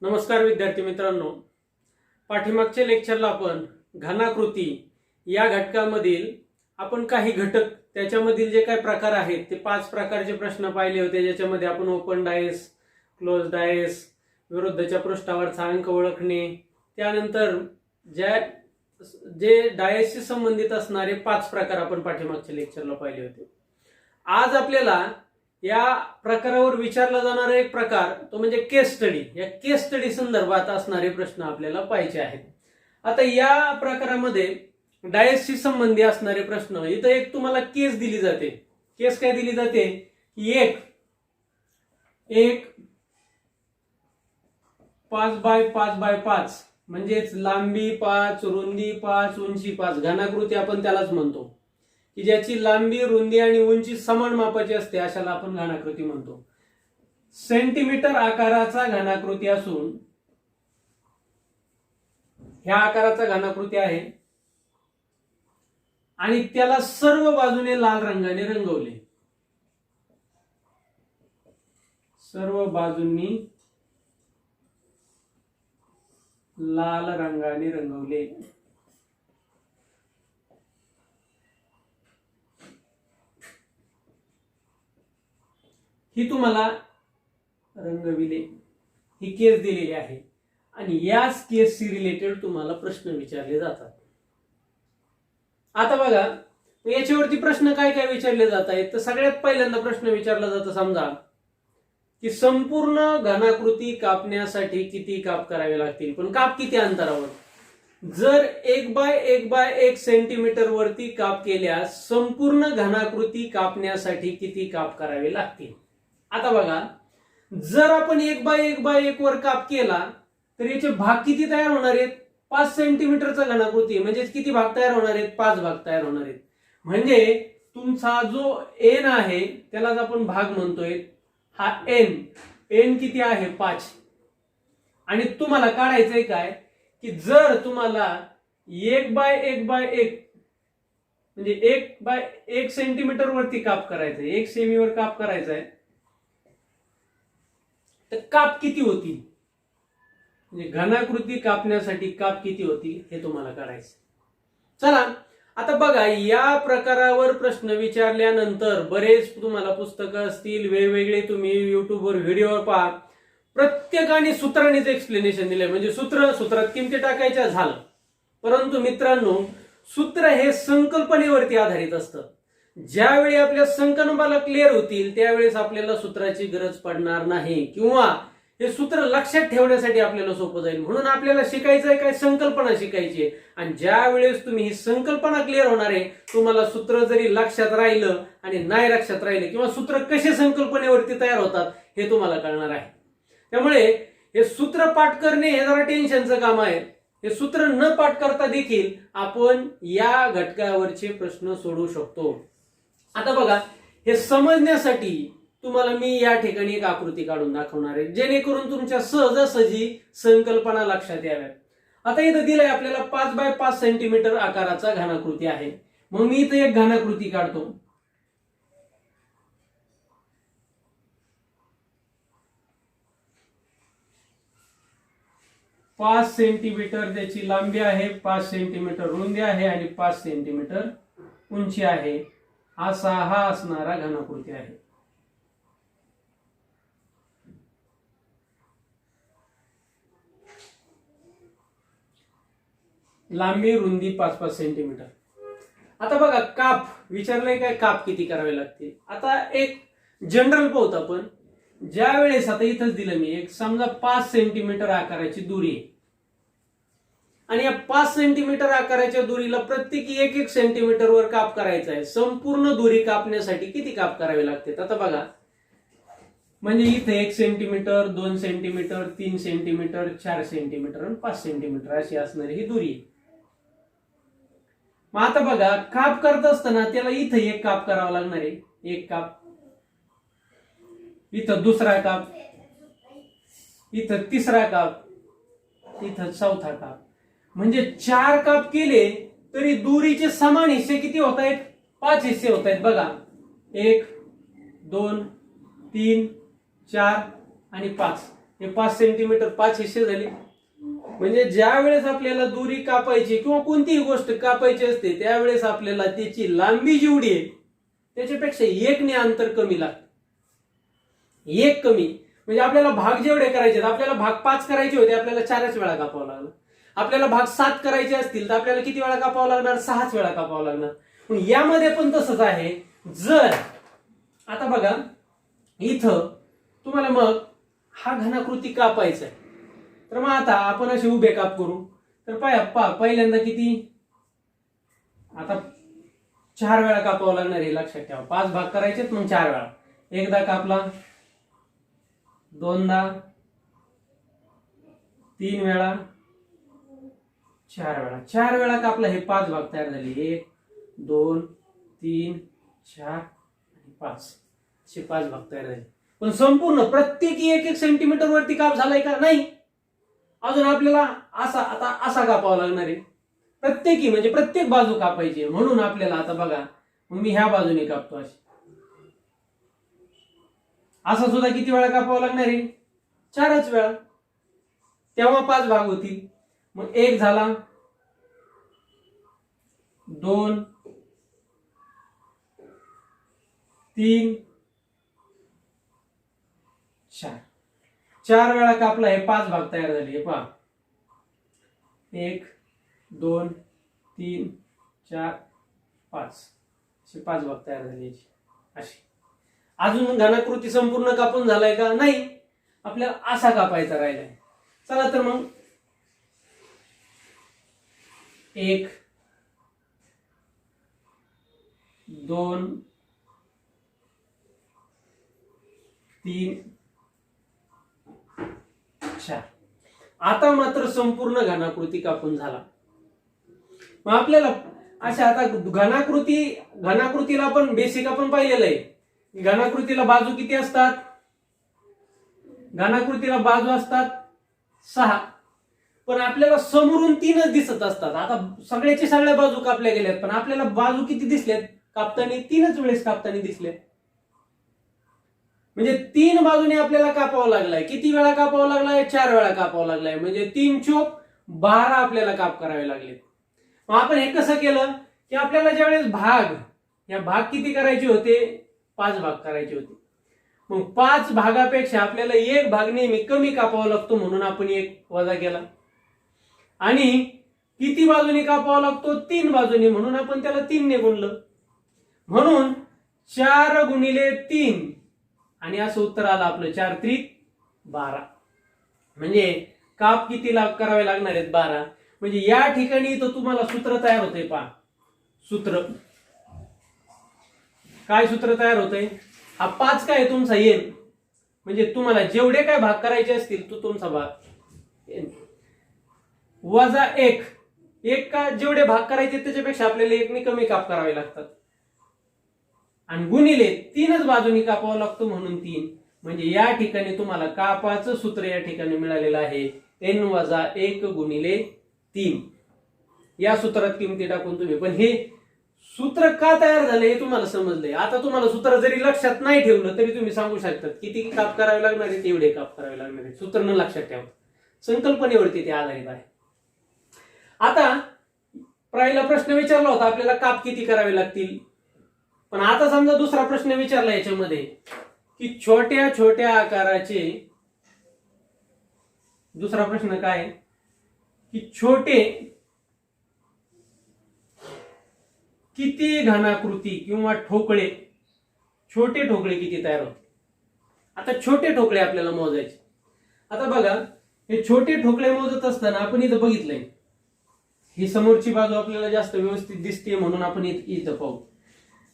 नमस्कार विद्यार्थी मित्रांनो, पाठीमागच्या लेक्चरला आपण घनाकृती या घटकामधील आपण काही घटक त्याच्यामधील जे काही प्रकार आहेत ते 5 प्रकारचे प्रश्न पाहिले होते, ज्याच्यामध्ये आपण ओपन डायस, क्लोज डायस, विरुद्धच्या पृष्ठावरचा अंक ओळखणे, त्यानंतर जे डायसशी संबंधित असणारे 5 प्रकार आपण पाठीमागच्या लेक्चरला पाहिले होते. आज आपल्याला या प्रकारावर विचारला जाणारा एक प्रकार तो म्हणजे केस स्टडी. या केस स्टडी संदर्भात असणारे प्रश्न आपल्याला पाहायचे आहेत. आता या प्रकारामध्ये डायसशी संबंधी असणारे प्रश्न, इथं एक तुम्हाला केस दिली जाते. केस काय दिली जाते की एक 5x5x5 म्हणजेच लांबी 5, रुंदी 5, उंची 5 घनाकृती आपण त्यालाच म्हणतो की ज्याची लांबी, रुंदी आणि उंची समान मापाची असते, अशाला आपण घनाकृती म्हणतो. सेंटीमीटर आकाराचा घनाकृती असून ह्या आकाराचा घनाकृती आहे आणि त्याला सर्व बाजूने लाल रंगाने रंगवले. सर्व बाजूंनी लाल रंगाने रंगवले. ही तुम्हाला रंगविले ही केस दिलेली आहे आणि याच केसशी रिलेटेड तुम्हाला प्रश्न विचारले जातात. आता बघा याच्यावरती प्रश्न काय काय विचारले जात आहेत. तर सगळ्यात पहिल्यांदा प्रश्न विचारला जातो, समजा की संपूर्ण घनाकृती कापण्यासाठी किती काप करावे लागतील, पण काप किती अंतरावर. जर 1x1x1 सेंटीमीटर वरती काप केल्यास संपूर्ण घनाकृती कापण्यासाठी किती काप करावे लागतील. आता बघा, जर आपण 1x1x1 वर काप केला तर याचे भाग किती तयार होणार आहेत. 5 सेंटीमीटरचा घनाकृती म्हणजे किती भाग तयार होणार आहेत, 5 भाग तयार होणार आहेत. म्हणजे तुमचा जो एन आहे त्यालाच आपण भाग म्हणतोय. हा एन किती आहे 5. आणि तुम्हाला काढायचंय काय की जर तुम्हाला 1x1x1 म्हणजे 1x1 सेंटीमीटर वरती काप करायचंय, 1 सेमीवर काप करायचंय, तर काप किती होतील, म्हणजे घनाकृती कापण्यासाठी काप किती होतील हे तुम्हाला काढायचं. चला आता बघा, या प्रकारावर प्रश्न विचारल्यानंतर बरेच तुम्हाला पुस्तकं असतील, वेगवेगळे तुम्ही युट्यूबवर व्हिडिओ पहा, प्रत्येकाने सूत्रानेच एक्सप्लेनेशन दिलंय. म्हणजे सूत्रात किमती टाकायच्या झालं. परंतु मित्रांनो, सूत्र हे संकल्पनेवरती आधारित असतं. ज्यावेळी आपल्या संकल्पना क्लिअर होतील त्यावेळेस आपल्याला सूत्राची गरज पडणार नाही, किंवा हे सूत्र लक्षात ठेवण्यासाठी आपल्याला सोपं जाईल. म्हणून आपल्याला शिकायचंय काय, संकल्पना शिकायची आहे. आणि ज्या वेळेस तुम्ही ही संकल्पना क्लिअर होणार आहे, तुम्हाला सूत्र जरी लक्षात राहिलं आणि नाही लक्षात राहिलं, किंवा सूत्र कसे संकल्पनेवरती तयार होतात हे तुम्हाला कळणार आहे. त्यामुळे हे सूत्र पाठ करणे हे जरा टेन्शनचं काम आहे. हे सूत्र न पाठ करता देखील आपण या घटकावरचे प्रश्न सोडवू शकतो. आता बघा, हे समजण्यासाठी तुम्हाला मी या ठिकाणी एक आकृती काढून दाखवणार आहे, जेणेकरून तुमच्या सहजासहजी संकल्पना लक्षात याव्यात. आता इथं दिलंय आपल्याला 5x5 सेंटीमीटर आकाराचा घनाकृती आहे. मग मी इथं एक घनाकृती काढतो. पाच सेंटीमीटर त्याची लांबी आहे, 5 सेंटीमीटर रुंदी आहे आणि 5 सेंटीमीटर उंची आहे, असा हा असणारा घनाकृती आहे. लांबी, रुंदी 5-5 सेंटीमीटर. आता बघा, काप विचारलंय काय, काप किती करावे लागतील. आता एक जनरल पाहूत आपण. ज्या वेळेस आता इथंच दिलं मी एक, समजा 5 सेंटीमीटर आकाराची दुरी आहे आणि या 5 सेंटीमीटर आकाराच्या दुरीला प्रत्येकी 1-1 सेंटीमीटर वर काप करायचा आहे. संपूर्ण दुरी कापण्यासाठी किती काप करावे लागतात. आता बघा, म्हणजे इथे 1 सेंटीमीटर, 2 सेंटीमीटर, 3 सेंटीमीटर, 4 सेंटीमीटर आणि 5 सेंटीमीटर अशी असणारी ही दुरी आहे. मग आता बघा, काप करत असताना त्याला इथं एक काप करावा लागणार आहे, एक काप, इथं दुसरा काप, इथं तिसरा काप, इथं चौथा काप. म्हणजे 4 काप केले तरी दुरीचे समान हिस्से किती होत आहेत, 5 हिस्से होत आहेत. बघा, 1, 2, 3, 4 आणि 5 हे 5 सेंटीमीटर 5 हिस्से झाले. म्हणजे ज्या वेळेस आपल्याला दोरी कापायची किंवा कोणतीही गोष्ट कापायची असते त्यावेळेस आपल्याला त्याची लांबी जेवढी आहे त्याच्यापेक्षा 1 ने अंतर कमी लागतं. 1 कमी म्हणजे आपल्याला भाग जेवढे करायचे आपल्याला भाग 5 करायचे होते आपल्याला 4च वेळा कापावं लागलं. आपल्याला भाग 7 करायचे असतील तर आपल्याला किती वेळा कापावं लागणार 6च वेळा कापावं लागणार. पण यामध्ये पण तसंच आहे. जर आता बघा इथं तुम्हाला मग हा घनाकृती कापायचा आहे तर मग आता आपण असे उभे काप करू तर पहिल्यांदा किती आता 4 वेळा कापावं लागणार हे लक्षात ठेवा. 5 भाग करायचे मग 4 वेळा. एकदा कापला, दोनदा, 3 वेळा, 4 वेळा. 4 वेळा कापला हे 5 भाग तयार झाले. 1 2 3 4 आणि 5 असे 5 भाग तयार झाले. पण संपूर्ण प्रत्येकी 1-1 सेंटीमीटर वरती काप झालाय का नाही. अजून आपल्याला असा कापावा लागणार आहे प्रत्येकी म्हणजे प्रत्येक बाजू कापायची. म्हणून आपल्याला आता बघा मी ह्या बाजूने कापतो अशी. असा सुद्धा किती वेळा कापावा लागणार आहे 4च वेळा. तेव्हा 5 भाग होतील. मग 1 झाला, 2 3 4. 4 वेळा कापला हे 5 भाग तयार झाले. हे पहा 1 2 3 4 5 असे 5 भाग तयार झाले अशी. अजून घनाकृती संपूर्ण कापून झालाय का नाही. आपल्याला असा कापायचा राहिलाय. चला तर मग 1 2 3 4. आता मात्र संपूर्ण घनाकृती कापून झाला. मग आपल्याला अशा आता घनाकृतीला आपण बेसिक आपण पाहिलेलं आहे. घनाकृतीला बाजू किती असतात. घनाकृतीला बाजू असतात 6. पण आपल्याला समोरून 3च दिसत असतात. आता सगळ्या बाजू कापल्या गेल्यात पण आपल्याला बाजू किती दिसल्यात कापताना 3च वेळेस कापताना दिसले. म्हणजे 3 बाजूने आपल्याला कापावं लागलाय. किती वेळा कापावं लागलाय 4 वेळा कापावं लागलाय. म्हणजे 3 चोक 12 आपल्याला काप करावे लागले. मग आपण हे कसं केलं की आपल्याला ज्यावेळेस भाग किती करायचे होते 5 भाग करायचे होते. मग 5 भागापेक्षा आपल्याला 1 भाग नेहमी कमी कापावा लागतो म्हणून आपण 1 वजा केला. आणि किती बाजूने कापावा लागतो 3 बाजूने म्हणून आपण त्याला 3 ने गुणलं. म्हणून 4 गुणिले 3 आणि असं उत्तर आलं आपलं 4 त्रिक 12. म्हणजे काप किती करावे लागणार आहेत 12. म्हणजे या ठिकाणी तो तुम्हाला सूत्र तयार होतंय. पहा सूत्र काय सूत्र तयार होतंय. हा 5 काय तुमचा येईल म्हणजे तुम्हाला जेवढे काय भाग करायचे असतील तो तुमचा भाग वजा 1 का जेवढे भाग करायचे त्याच्यापेक्षा आपल्याला 1 ने कमी काप करावे लागतात. आणि गुणिले 3च बाजूनी कापावं लागतो म्हणून 3. म्हणजे या ठिकाणी तुम्हाला कापाचं सूत्र या ठिकाणी मिळालेलं आहे n-1 गुणिले 3. या सूत्रात किमती टाकून तुम्ही पण हे सूत्र का तयार झाले हे तुम्हाला समजलंय. आता तुम्हाला सूत्र जरी लक्षात नाही ठेवलं तरी तुम्ही सांगू शकतात किती काप करावे लागणार आहे तेवढे काप करावे लागणार आहे. सूत्र न लक्षात ठेवा संकल्पनेवरती ते आधारित आहे. आता पहिला प्रश्न विचारला होता आपल्याला काप किती करावे लागतील. पण आता समजा दुसरा प्रश्न विचारला याच्यामध्ये की छोट्या छोट्या आकाराचे दुसरा प्रश्न काय की किती घनाकृती किंवा छोटे ठोकळे किती तयार होते. आता छोटे ठोकळे आपल्याला मोजायचे. आता बघा हे छोटे ठोकळे मोजत असताना आपण इथं बघितलंय ही समोरची बाजू आपल्याला जास्त व्यवस्थित दिसते म्हणून आपण इथं पाहू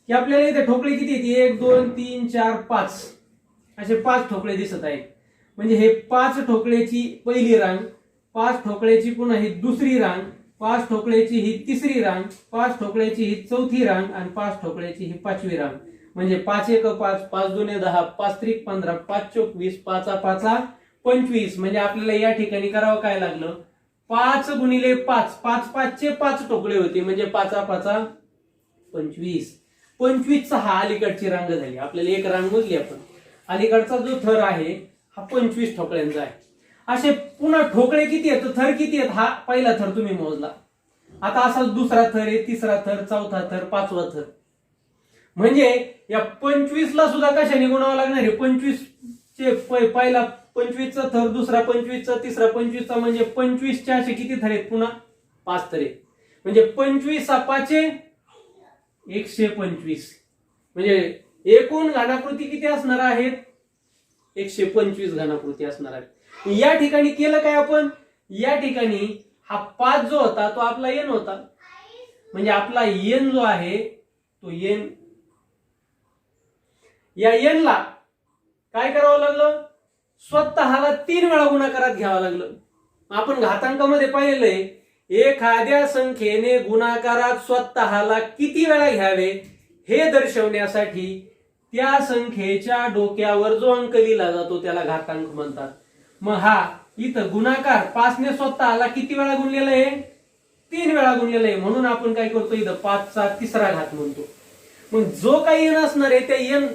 की आपल्याला इथे ठोकळे किती आहेत 1 2 3 4 5 असे 5 ठोकळे दिसत आहेत. म्हणजे हे 5 ठोकळ्याची पहिली रांग, 5 ठोकळ्याची पुन्हा ही दुसरी रांग, 5 ठोकळ्याची ही तिसरी रांग, 5 ठोकळ्याची ही चौथी रांग आणि 5 ठोकळ्याची ही 5वी रांग. म्हणजे 5 1 5 5 2 10 5 3 15 5 4 20 5 5 25. म्हणजे आपल्याला या ठिकाणी करावं काय लागलं 5 गुणिले 5 5 5 चे 5 ठोकळे होते म्हणजे 5 5 25. 25चा हा अलीकडची रांग झाली. आपल्याला एक रांग मोजली आपण. अलीकडचा जो थर आहे हा 25 ठोकळ्यांचा आहे. असे पुन्हा ठोकळे किती आहेत, थर किती आहेत, हा पहिला थर तुम्ही मोजला. आता असा दुसरा थर आहे, तिसरा थर, चौथा थर, पाचवा थर. म्हणजे या 25 ला सुद्धा कशाने गुणावं लागणार आहे? 25 चे पहिला 25चा थर, दुसरा 25चा, तिसरा 25चा, म्हणजे 25चे असे किती थर आहेत? पुन्हा 5 थर आहेत. म्हणजे 25 पाचे 125. म्हणजे एकूण घनाकृती किती असणार आहेत? 125 घनाकृती असणार आहेत. या ठिकाणी केलं काय आपण? या ठिकाणी हा 5 जो होता तो आपला n होता. म्हणजे आपला n जो आहे तो n, या n ला काय करावं लागलं? स्वतःला 3 वेळा गुणाकारात घ्यावं लागलं. आपण घातांकामध्ये पाहिलेलं एखाद्या संख्येने गुणाकारात स्वतःला किती वेळा घ्यावे हे दर्शवण्यासाठी त्या संख्येच्या डोक्यावर जो अंक लिहिला जातो त्याला घातांक म्हणतात. मग हा इथं गुणाकार 5 ने स्वतःला किती वेळा गुणलेला आहे? 3 वेळा गुणलेला आहे. म्हणून आपण काय करतो? इथं 5चा तिसरा घात म्हणतो. मग जो काही n असणार आहे त्या n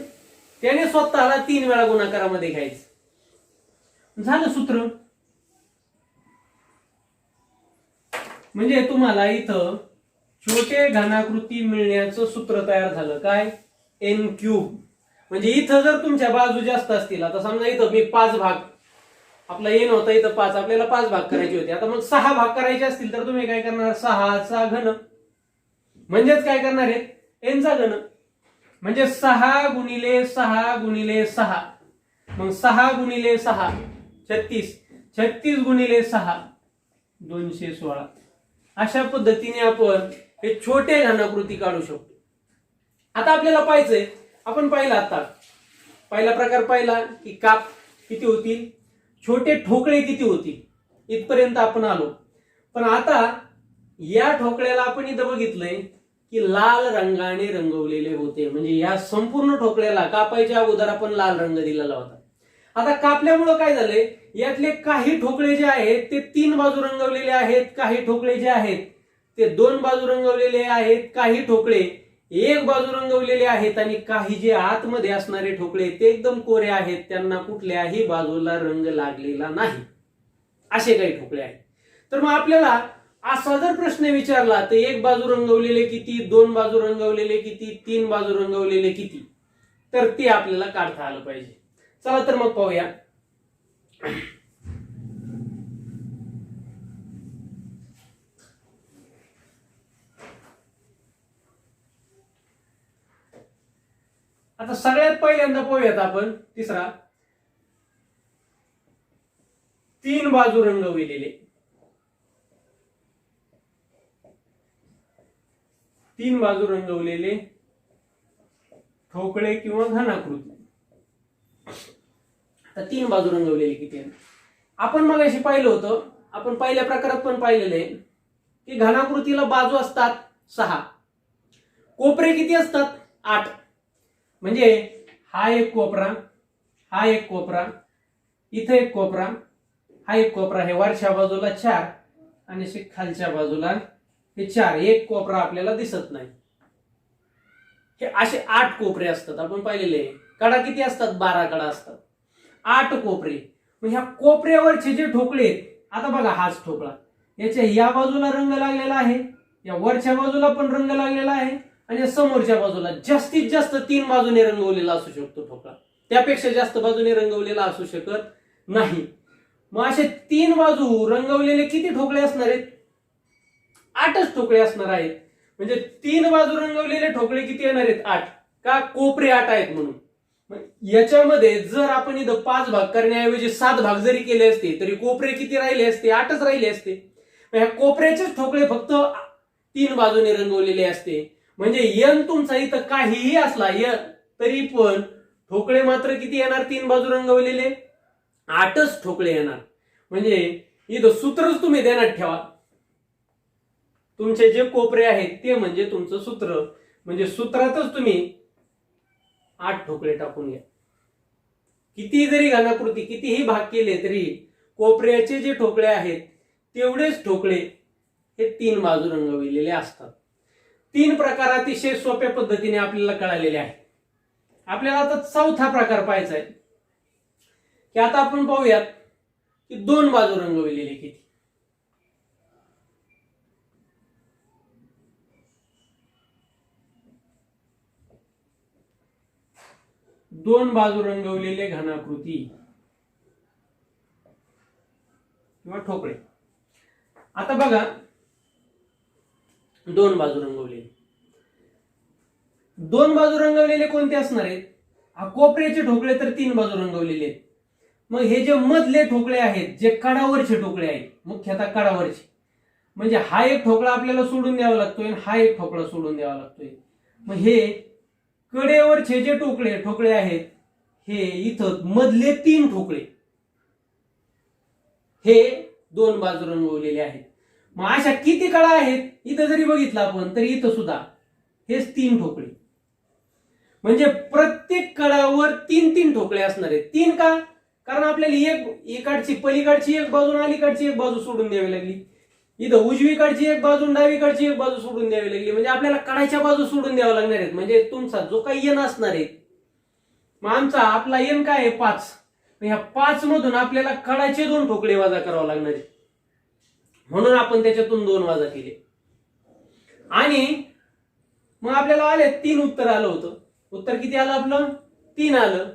त्याने स्वतःला 3 वेळा गुणाकारामध्ये घ्यायचं. झालं सूत्र. म्हणजे तुम्हाला इथं छोटे घनाकृती मिळण्याचं सूत्र तयार झालं. काय? n³. म्हणजे इथं जर तुमच्या बाजू जास्त असतील, आता समजा इथं मी 5 भाग, आपला n होता इथं 5, आपल्याला 5 भाग करायचे होते. आता मग 6 भाग करायचे असतील तर तुम्ही काय करणार? 6चा घन, म्हणजेच काय करणार आहे? n चा घन. म्हणजे 6 गुणिले 6 गुणिले 6, मग 6 गुणिले 6 36, 36 गुणिले 6 216. अशा पद्धतीने आपण हे छोटे घनाकृती काढू शकतो. आता आपल्याला पाहायचंय, आपण पाहिला आता पहिला प्रकार पाहिला की काप किती होतील, छोटे ठोकळे किती होतील, इथपर्यंत आपण आलो. पण आता या ठोकळ्याला आपण इथं बघितलंय की लाल रंगाने रंगवलेले होते. म्हणजे या संपूर्ण ठोकळ्याला कापायच्या अगोदर आपण लाल रंग दिलेला होता. आता कापल्यामुळं काय झालंय? यातले काही ठोकळे जे आहेत ते 3 बाजू रंगवलेले आहेत, काही ठोकळे जे आहेत ते 2 बाजू रंगवलेले आहेत, काही ठोकळे 1 बाजू रंगवलेले आहेत, आणि काही जे आतमध्ये असणारे ठोकळे ते एकदम कोरे आहेत, त्यांना कुठल्याही बाजूला रंग लागलेला नाही. असे काही ठोकळे आहेत. तर मग आपल्याला असा जर प्रश्न विचारला तर 1 बाजू रंगवलेले किती, 2 बाजू रंगवलेले किती, 3 बाजू रंगवलेले किती, तर ते आपल्याला काढता आलं पाहिजे. चला तर मग पाहूया. आता सगळ्यात पहिल्यांदा पाहूयात आपण तिसरा, 3 बाजू रंगविलेले. 3 बाजू रंगवलेले ठोकळे किंवा घनाकृती. आता 3 बाजू रंगवलेले किती आहेत? आपण मग अशी पाहिलं होतं, आपण पहिल्या प्रकारात पण पाहिलेलं आहे की घनाकृतीला बाजू असतात 6, कोपरे किती असतात? 8. म्हणजे हा एक कोपरा, हा एक कोपरा, इथे एक कोपरा, हा एक कोपरा, हे वरच्या बाजूला 4 आणि खालच्या बाजूला हे 4. एक कोपरा आपल्याला दिसत नाही. हे असे 8 कोपरे असतात. आपण पाहिलेले कडा किती असतात? 12 कडा असतात. 8 कोपरे. मग ह्या कोपऱ्यावरचे जे ठोकळे आहेत, आता बघा हाच ठोकळा, याच्या या बाजूला रंग लागलेला आहे, या वरच्या बाजूला पण रंग लागलेला आहे, आणि समोरच्या बाजूला जास्तीत जास्त 3 बाजूने रंगवलेला असू शकतो ठोकळा. त्यापेक्षा जास्त बाजूने रंगवलेला असू शकत नाही. मग असे 3 बाजू रंगवलेले किती ठोकळे असणार आहेत? 8च ठोकळे असणार आहेत. म्हणजे 3 बाजू रंगवलेले ठोकळे किती येणार आहेत? 8. का? कोपरे 8 आहेत म्हणून. याच्यामध्ये जर आपण इथं 5 भाग करण्याऐवजी 7 भाग जरी केले असते तरी कोपरे किती राहिले असते? 8च राहिले असते. ह्या कोपऱ्याचेच ठोकळे फक्त 3 बाजूने रंगवलेले असते. म्हणजे n तुमचा इथं काहीही असला तरी पण ठोकळे मात्र किती येणार? 3 बाजू रंगवलेले 8च ठोकळे येणार. म्हणजे इथं सूत्रच तुम्ही ध्यानात ठेवा, तुमचे जे कोपरे आहेत ते म्हणजे तुमचं सूत्र. म्हणजे सूत्रातच तुम्ही 8 ठोकळे टाकून घ्या. किती जरी घनाकृती, कितीही भाग केले तरी कोपऱ्याचे जे ठोकळे आहेत तेवढेच ठोकळे हे 3 बाजू रंगवलेले असतात. 3 प्रकार अतिशय सोप्या पद्धतीने आपल्याला कळालेले आहेत. आपल्याला आता चौथा प्रकार पाहायचा आहे. की आता आपण पाहूयात की दोन बाजू रंगवलेले किती. दोन बाजू रंगवलेले घनाकृती किंवा ठोकळे. आता बघा, दोन बाजू रंगवलेले, दोन बाजू रंगवलेले कोणते असणार आहेत? हा कोपऱ्याचे ठोकळे तर तीन बाजू रंगवलेले आहेत. मग हे जे मधले ठोकळे आहेत, जे कडावरचे ठोकळे आहेत, मुख्यतः कडावरचे, म्हणजे हा एक ठोकळा आपल्याला सोडून द्यावा लागतोय आणि हा एक ठोकळा सोडून द्यावा लागतोय. मग हे कडेवरचे जे ठोकळे आहेत, हे इथं मधले तीन ठोकळे हे दोन बाजू रंगवलेले आहेत. मग अशा किती कडा आहेत? इथं जरी बघितलं आपण तरी इथं सुद्धा हेच तीन ठोकळे, म्हणजे प्रत्येक कडावर तीन तीन ठोकळे असणार आहेत. तीन का? कारण आपल्याला एक इकडची पलीकडची एक बाजू आणि अलीकडची एक बाजू सोडून द्यावी लागली. इथं उजवीकडची एक बाजू आणि डावीकडची एक बाजू सोडून द्यावी लागली, म्हणजे आपल्याला कडाच्या बाजू सोडून द्याव्या लागणार आहेत. म्हणजे तुमचा जो काही एन असणार आहे, मग आमचा आपला एन काय आहे? 5. ह्या 5 मधून आपल्याला कडाचे दोन ठोकळे वजा करावे लागणार आहेत, म्हणून आपण त्याच्यातून दोन वजा केले. आणि मग आपल्याला आले 3 उत्तर आलं होतं. उत्तर किती आलं आपलं? 3 आलं.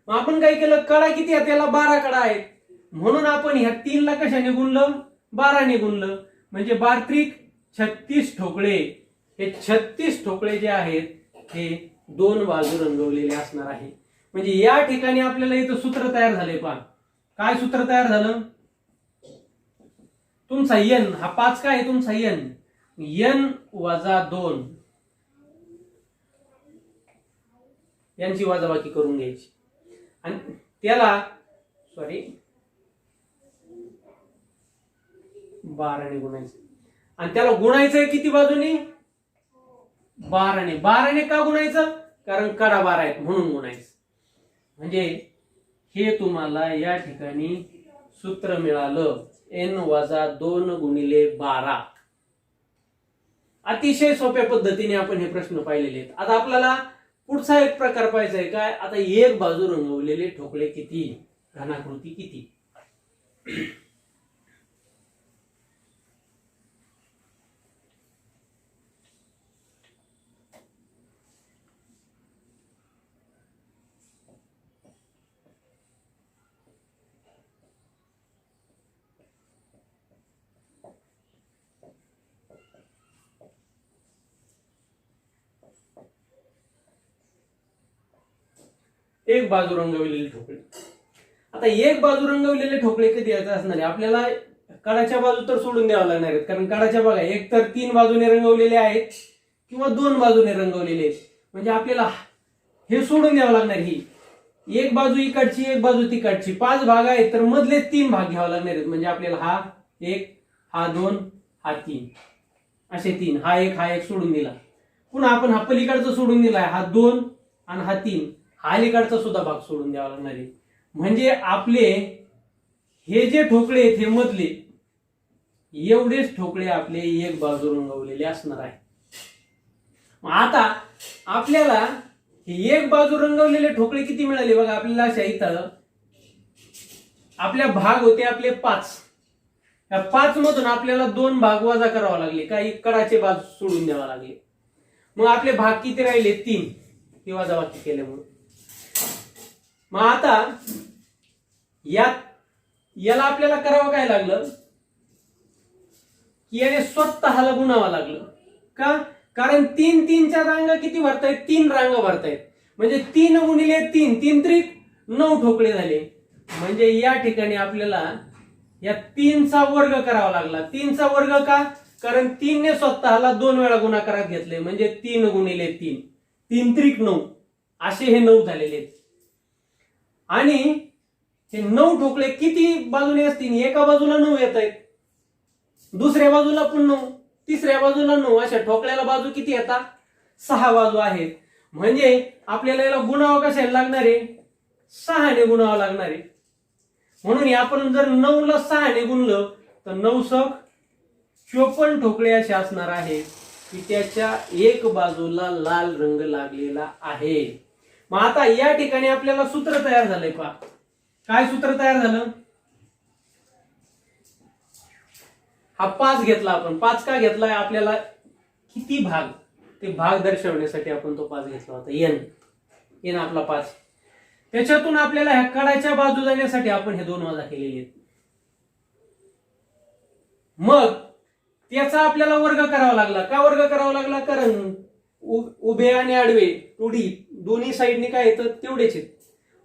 मग आपण काय केलं? कडा किती आहेत? त्याला 12 कडा आहेत, म्हणून आपण ह्या 3 ला कशाने गुणलं? 12 ने गुणलं. म्हणजे 12 36 ठोकळे. हे 36 ठोकळे जे आहेत हे दोन बाजू रंगवलेले असणार आहे. म्हणजे या ठिकाणी आपल्याला इथं सूत्र तयार झाले. पहा काय सूत्र तयार झालं? तुमचा एन हा 5 काय आहे? तुमचा एन वजा 2 यांची वजाबाकी करून घ्यायची आणि त्याला 12 ने गुणायचं. आणि त्याला गुणायचंय किती बाजूने? 12 ने. 12 ने का गुणायचं? कारण कडा 12 आहेत म्हणून गुणायचं. म्हणजे हे तुम्हाला या ठिकाणी सूत्र मिळालं n वजा 2 गुणिले 12. अतिशय सोप्या पद्धतीने आपण हे प्रश्न पाहिलेले आहेत. आता आपल्याला पुढचा एक प्रकार पाहायचा आहे. काय? आता एक बाजू रंगवलेले ठोकळे किती, घनाकृती किती. एक बाजू रंगवलेले ठोकळे. आता एक बाजू रंगवलेले ठोकळे कधी यायचं असणार आहे? आपल्याला कडाच्या बाजू तर सोडून द्यावं लागणार आहेत, कारण कडाच्या बघा एक तर 3 बाजूने रंगवलेले आहेत किंवा 2 बाजूने रंगवलेले आहेत. म्हणजे आपल्याला हे सोडून द्यावं लागणार. ही एक बाजू इकडची, एक बाजू तिकडची, 5 भाग आहेत, तर मधले 3 भाग घ्यावे लागणार आहेत. म्हणजे आपल्याला हा 1, हा 2, हा 3 असे 3, हा 1 सोडून दिला. पुन्हा आपण हा पलीकडचा सोडून दिलाय, हा 2 आणि हा 3, हा अलीकडचा सुद्धा भाग सोडून द्यावा लागणार आहे. म्हणजे आपले हे जे ठोकळे आहेत हे मधले एवढेच ठोकळे आपले एक बाजू रंगवलेले असणार आहे. आता आपल्याला हे एक बाजू रंगवलेले ठोकळे किती मिळाले? बघा आपल्याला अशा इथं आपल्या भाग होते आपले 5. या 5 मधून आपल्याला 2 भाग वजा करावा लागले, काही कडाचे बाजू सोडून द्यावा लागले. मग आपले भाग किती राहिले? 3. ते वजाबाकी केल्यामुळे. मग आता याला आपल्याला करावं काय लागलं की याने स्वतःला गुणावं लागलं. का? कारण 3च्या रांगा किती भरतायत? 3 रांगा भरतायत. म्हणजे 3 गुणिले 3, 3 त्रिक 9 ठोकळे झाले. म्हणजे या ठिकाणी आपल्याला या 3चा वर्ग करावा लागला. 3चा वर्ग का? कारण 3 ने स्वतःला 2 वेळा गुणाकारात घेतले. म्हणजे 3 गुणिले 3, 3 त्रिक 9 असे हे 9 झालेले आहेत. आणि हे 9 ठोकळे किती बाजूने असतील? एका बाजूला 9 येत आहेत, दुसऱ्या बाजूला पण 9, तिसऱ्या बाजूला 9, अशा ठोकळ्याला बाजू किती येतात? 6 बाजू आहेत. म्हणजे आपल्याला याला गुणावं कशाला लागणार आहे? 6 ने गुणावं लागणार आहे. म्हणून आपण जर 9 ला 6 ने गुणलं तर 9 सक 54 ठोकळे असे असणार आहे की त्याच्या एक बाजूला लाल रंग लागलेला आहे. मग आता या ठिकाणी आपल्याला सूत्र तयार झालंय. पहा काय सूत्र तयार झालं? हा 5 घेतला आपण. 5 का घेतलाय? आपल्याला किती भाग ते भाग दर्शवण्यासाठी आपण तो 5 घेतला होता. एन आपला 5. त्याच्यातून आपल्याला ह्या कडाच्या बाजू जाण्यासाठी आपण हे 2 वजा केलेले आहेत. मग त्याचा आपल्याला वर्ग करावा लागला. का वर्ग करावा लागला? कारण उभे आणि आडवे दोन्ही साईडने काय येतं? तेवढेच आहेत.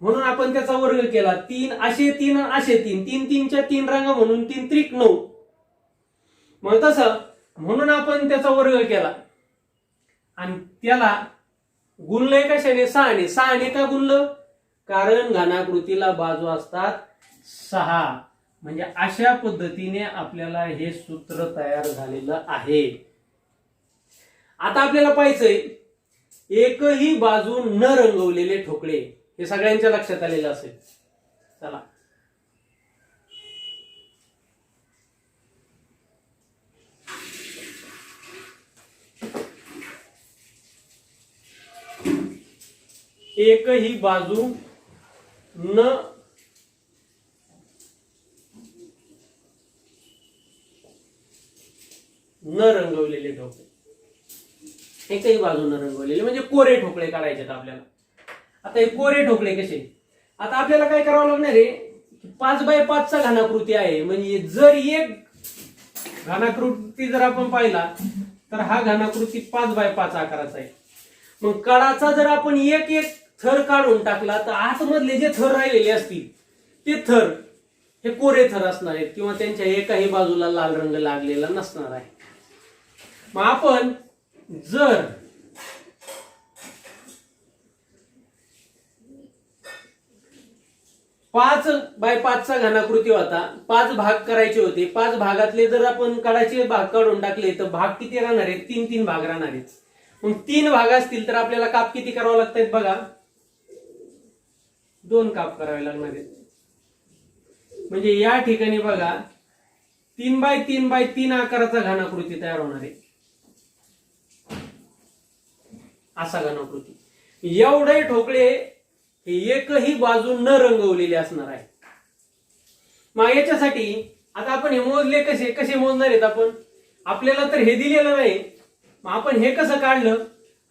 म्हणून आपण त्याचा वर्ग केला. 3 असे 3 असे 3 3 3च्या 3 रांगा म्हणून 3 त्रिक 9. मग तसं म्हणून आपण त्याचा वर्ग केला आणि त्याला गुणलंय कशाने? 6ने. 6ने का गुणलं? कारण घनाकृतीला बाजू असतात 6. म्हणजे अशा पद्धतीने आपल्याला हे सूत्र तयार झालेलं आहे. आता आपल्याला पाहायचंय एकही बाजू न रंगवलेले ठोकळे. हे सगळ्यांच्या लक्षात आलेलं असेल. चला, एकही बाजू न रंगवलेले ठोकळे. एकही बाजू न रंगवलेले म्हणजे कोरे ठोकळे काढायचे आपल्याला. आता हे कोरे ठोकळे कसे? आता आपल्याला काय करावं लागणार आहे? 5x5 चा घनाकृती आहे. म्हणजे जर एक घनाकृती जर आपण पाहिला तर हा घनाकृती 5x5 आकाराचा आहे. मग कडाचा जर आपण एक एक थर काढून टाकला तर आतमधले जे थर राहिलेले असतील ते थर हे कोरे थर असणार आहेत किंवा त्यांच्या एकाही बाजूला लाल रंग लागलेला नसणार आहे. मग आपण जर 5x5 चा घनाकृती होता, 5 भाग करायचे होते. 5 भागातले जर आपण कडाचे भाग काढून टाकले तर भाग किती राहणार आहेत? 3 भाग राहणार आहेत. मग 3 भाग असतील तर आपल्याला काप किती करावे लागतात? बघा, 2 काप करावे लागणार आहेत. म्हणजे या ठिकाणी बघा 3x3x3 आकाराचा घनाकृती तयार होणार आहे. असा घनाकृती. एवढे ठोकळे हे एकही बाजू न रंगवलेले असणार आहे. मग याच्यासाठी आता आपण हे मोजले कसे मोजणार आहेत आपण? आपल्याला तर हे दिलेलं नाही. मग आपण हे कसं काढलं?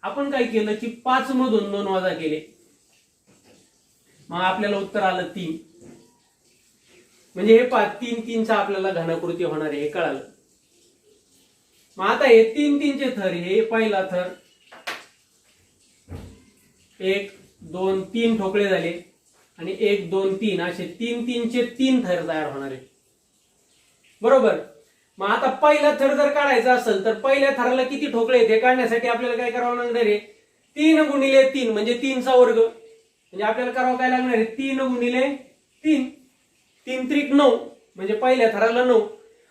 आपण काय केलं की 5 मधून 2 वजा केले. मग आपल्याला उत्तर आलं 3. म्हणजे हे 3 3 चा आपल्याला घनाकृती होणार आहे हे कळालं. मग आता हे 3 3 चे थर, हे पहिला थर 1 2 3 ठोकळे झाले आणि 1 2 3 असे 3 3 चे 3 थर तयार होणार आहे. बरोबर. मग आता पहिला थर जर काढायचा असेल तर पहिल्या थराला किती ठोकळे आहेत हे काढण्यासाठी आपल्याला काय करावं लागणार आहे? 3 गुणिले 3 म्हणजे 3 चा वर्ग. म्हणजे आपल्याला करावं काय लागणार आहे? 3 गुणिले 3 3 त्रिक 9 म्हणजे पहिल्या थराला 9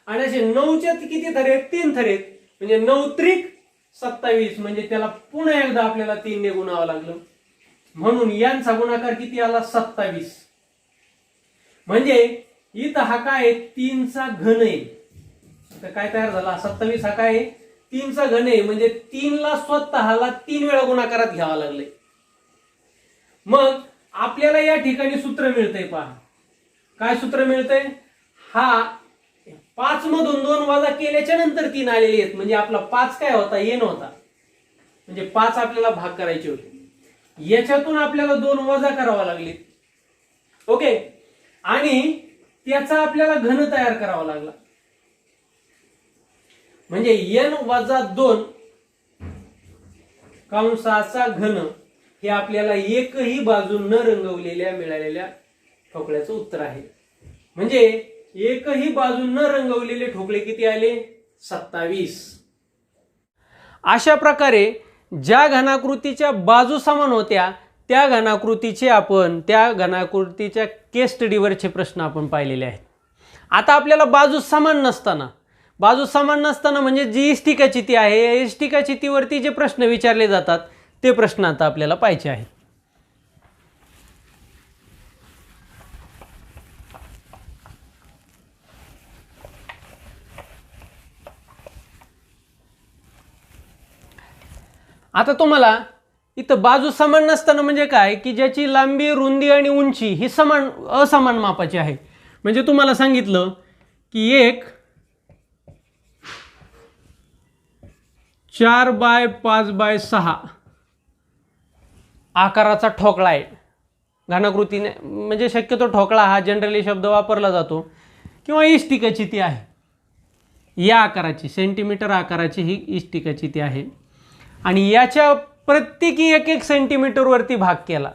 आणि असे 9चे किती थर आहेत? 3 थर आहेत. म्हणजे 9 त्रिक 27 म्हणजे त्याला पुन्हा एकदा आपल्याला 3 ने गुणावं लागलं. म्हणून यांचा गुणाकार किती आला? 27. म्हणजे इथं हा काय? 3 चा घन आहे. तर काय तयार झाला? 27 हा काय आहे? 3 चा घन आहे. म्हणजे 3 ला स्वतःला 3 वेळा गुणाकारात घ्यावा लागले. मग आपल्याला या ठिकाणी सूत्र मिळतंय. पहा काय सूत्र मिळतंय? हा 5 मधून 2 वजा केल्याच्या नंतर 3 आलेले आहेत. म्हणजे आपला 5 काय होता? एन होता. म्हणजे 5 आपल्याला भाग करायचे होते. याच्यातून आपल्याला 2 वजा करावा लागले. ओके. आणि त्याचा आपल्याला घन तयार करावा लागला. म्हणजे n वजा 2 कंसाचा घन हे आपल्याला एकही बाजू न रंगवलेल्या मिळालेल्या ठोकळ्याचं उत्तर आहे. म्हणजे एकही बाजू न रंगवलेले ठोकळे किती आले? 27. अशा प्रकारे ज्या घनाकृतीच्या बाजू समान होत्या त्या घनाकृतीच्या केस स्टडीवरचे प्रश्न आपण पाहिलेले आहेत. आता आपल्याला बाजू समान नसताना म्हणजे जी इष्टिका चिती आहे या इष्टिका चितीवरती जे प्रश्न विचारले जातात ते प्रश्न आता आपल्याला पाहायचे आहेत. आता तुम्हाला इथं बाजू समान नसताना म्हणजे काय की ज्याची लांबी, रुंदी आणि उंची ही असमान मापाची आहे. म्हणजे तुम्हाला सांगितलं की एक 4x5x6 आकाराचा ठोकळा आहे. घनाकृतीने म्हणजे शक्यतो ठोकळा हा जनरली शब्द वापरला जातो किंवा इष्टिकाची ती आहे. या आकाराची सेंटीमीटर आकाराची ही इष्टिकाची ती आहे आणि याच्या प्रत्येकी 1-1 सेंटीमीटरवरती भाग केला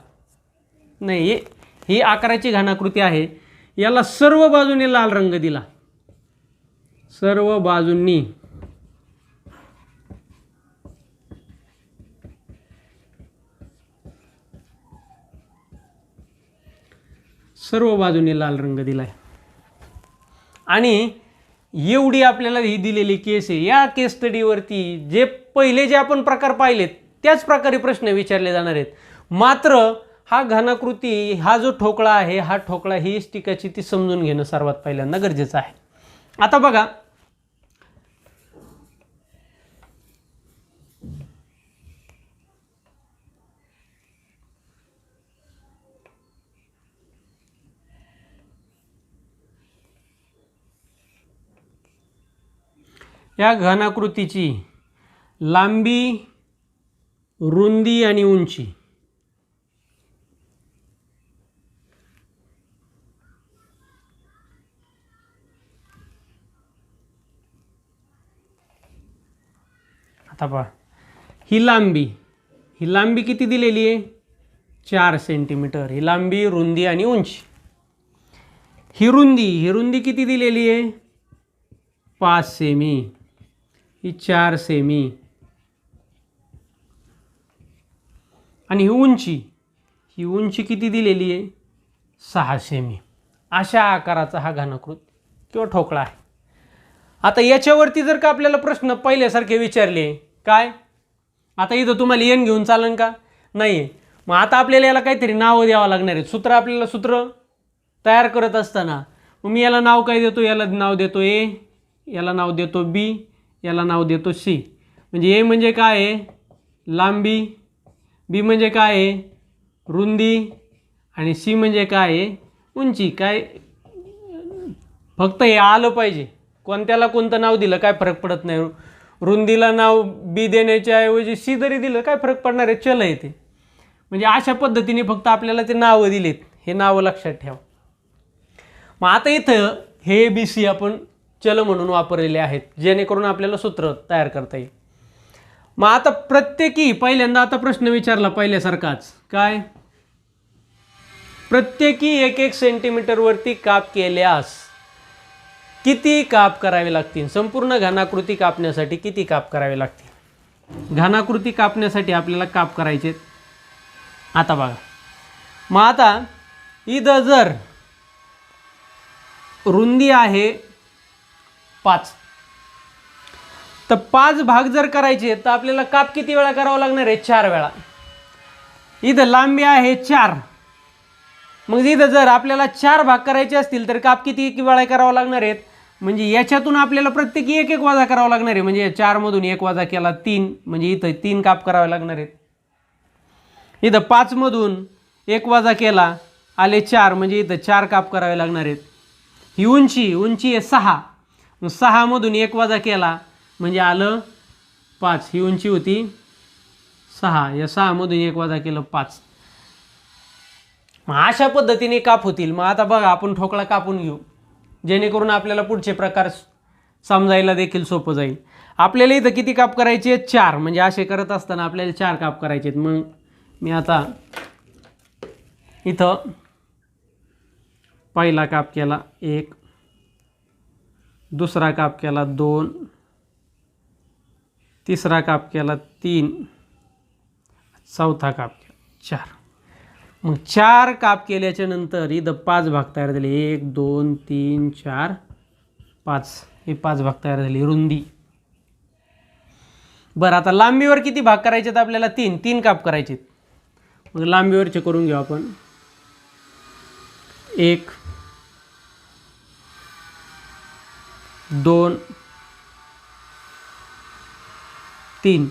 नाही. ही आकाराची घनाकृती आहे. याला सर्व बाजूने लाल रंग दिला, सर्व बाजूंनी लाल रंग दिलाय आणि एवढी आपल्याला ही दिलेली केस आहे. या केस स्टडीवरती जे पहिले जे आपण प्रकार पाहिलेत त्याच प्रकारे प्रश्न विचारले जाणार आहेत. मात्र हा घनाकृती, हा जो ठोकळा आहे, हा ठोकळा ही इष्टिकाची ती समजून घेणं सर्वात पहिल्यांदा गरजेचं आहे. आता बघा, या घनाकृतीची लांबी, रुंदी आणि उंची आता पहा, ही लांबी किती दिलेली आहे? 4 सेंटीमीटर. ही लांबी, रुंदी आणि उंची. ही रुंदी किती दिलेली आहे? 5 सेमी. ही 4 सेमी. आणि ही उंची किती दिलेली आहे? 6 सेमी. अशा आकाराचा हा घनाकृत किंवा ठोकळा आहे. आता याच्यावरती जर का आपल्याला प्रश्न पहिल्यासारखे विचारले, काय आता इथं तुम्हाला एन घेऊन चालन का? नाही. मग आता आपल्याला याला काहीतरी नाव द्यावं लागणार आहे. सूत्र तयार करत असताना मग मी याला नाव काय देतो? याला नाव देतो ए, याला नाव देतो बी, याला नाव देतो सी. म्हणजे ए म्हणजे काय आहे? लांबी, बी म्हणजे काय आहे? रुंदी आणि सी म्हणजे काय आहे? उंची. काय फक्त हे आलं पाहिजे. कोणत्याला कोणतं नाव दिलं काय फरक पडत नाही. रुंदीला नाव बी देण्याच्या ऐवजी सी जरी दिलं काय फरक पडणार आहे? चल येते. म्हणजे अशा पद्धतीने फक्त आपल्याला ते नावं दिलेत, हे नावं लक्षात ठेवा. मग आता इथं हे बी सी आपण चल म्हणून वापरलेले आहेत, जेणेकरून आपल्याला सूत्र तयार करता येईल. मग आता प्रत्येकी पहिल्यांदा आता प्रश्न विचारला पहिल्यासारखाच, काय प्रत्येकी 1-1 सेंटीमीटरवरती काप केल्यास किती काप करावे लागतील? संपूर्ण घनाकृती कापण्यासाठी किती काप करावे लागतील? घनाकृती कापण्यासाठी आपल्याला काप करायचे. आता बघा, मग आता इथं जर रुंदी आहे 5, तर 5 भाग जर करायचे तर आपल्याला काप किती वेळा करावा लागणार आहे? 4 वेळा. इथं लांबी आहे 4, मग इथं जर आपल्याला 4 भाग करायचे असतील तर काप किती वेळा करावा लागणार आहेत? म्हणजे याच्यातून आपल्याला प्रत्येकी 1-1 वजा करावा लागणार आहे. म्हणजे 4 मधून 1 वजा केला 3, म्हणजे इथं 3 काप करावे लागणार आहेत. इथं 5 मधून 1 वजा केला आले 4, म्हणजे इथं 4 काप करावे लागणार आहेत. ही उंची आहे 6, 6 मधून 1 वजा केला म्हणजे आलं 5. ही उंची होती 6, या 6 मधून 1 वजा केलं 5. मग अशा पद्धतीने काप होतील. मग आता बघा, आपण ठोकळा कापून घेऊ जेणेकरून आपल्याला पुढचे प्रकार समजायला देखील सोपं जाईल. आपल्याला इथं किती काप करायचे? 4. म्हणजे असे करत असताना आपल्याला 4 काप करायचे आहेत. मग मी आता इथं पहिला काप केला 1, दुसरा काप केला 2, तिसरा काप केला 3, चौथा काप केला 4. मग 4 काप केल्याच्या नंतर इथं 5 भाग तयार झाले. 1, 2, 3, 4, 5. हे 5 भाग तयार झाले. रुंदी. बरं, आता लांबीवर किती भाग करायचे आहेत आपल्याला? 3 काप करायचे. मग लांबीवरचे करून घेऊ आपण. 1, 2, 3.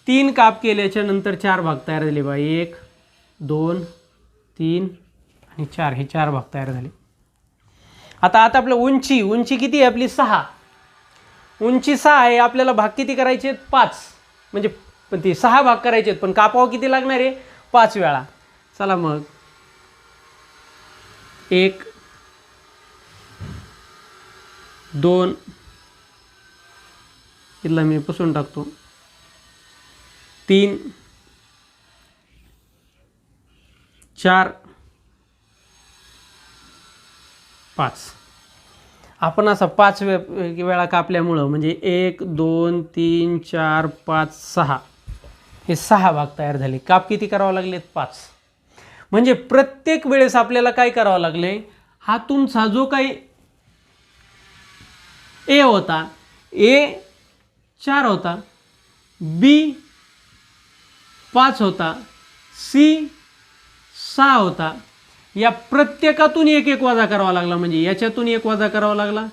3 काप केल्याच्या नंतर 4 भाग तयार झाले बा, 1 2 3 आणि 4, हे 4 भाग तयार झाले. आता आपलं उंची किती आहे आपली 6, उंची 6 आहे. आपल्याला भाग किती करायचे आहेत 5, म्हणजे पण ते 6 भाग करायचे आहेत, पण कापावं किती लागणार आहे 5 वेळा. चला मग 1 2 इथला मी पुसून टाकतो, 3 4 5. आपण असा 5 वेळा कापल्यामुळं म्हणजे 1 2 3 4 5 6 हे 6 भाग तयार झाले. काप किती करावं लागलेत 5. म्हणजे प्रत्येक वेळेस आपल्याला काय करावं लागले, हा तुमचा जो काही ए होता, ए 4 होता, बी 5 होता, सी 6 होता, या प्रत्येकातून एक एक वजा करावा लागला. म्हणजे याच्यातून एक वजा करावा लागला,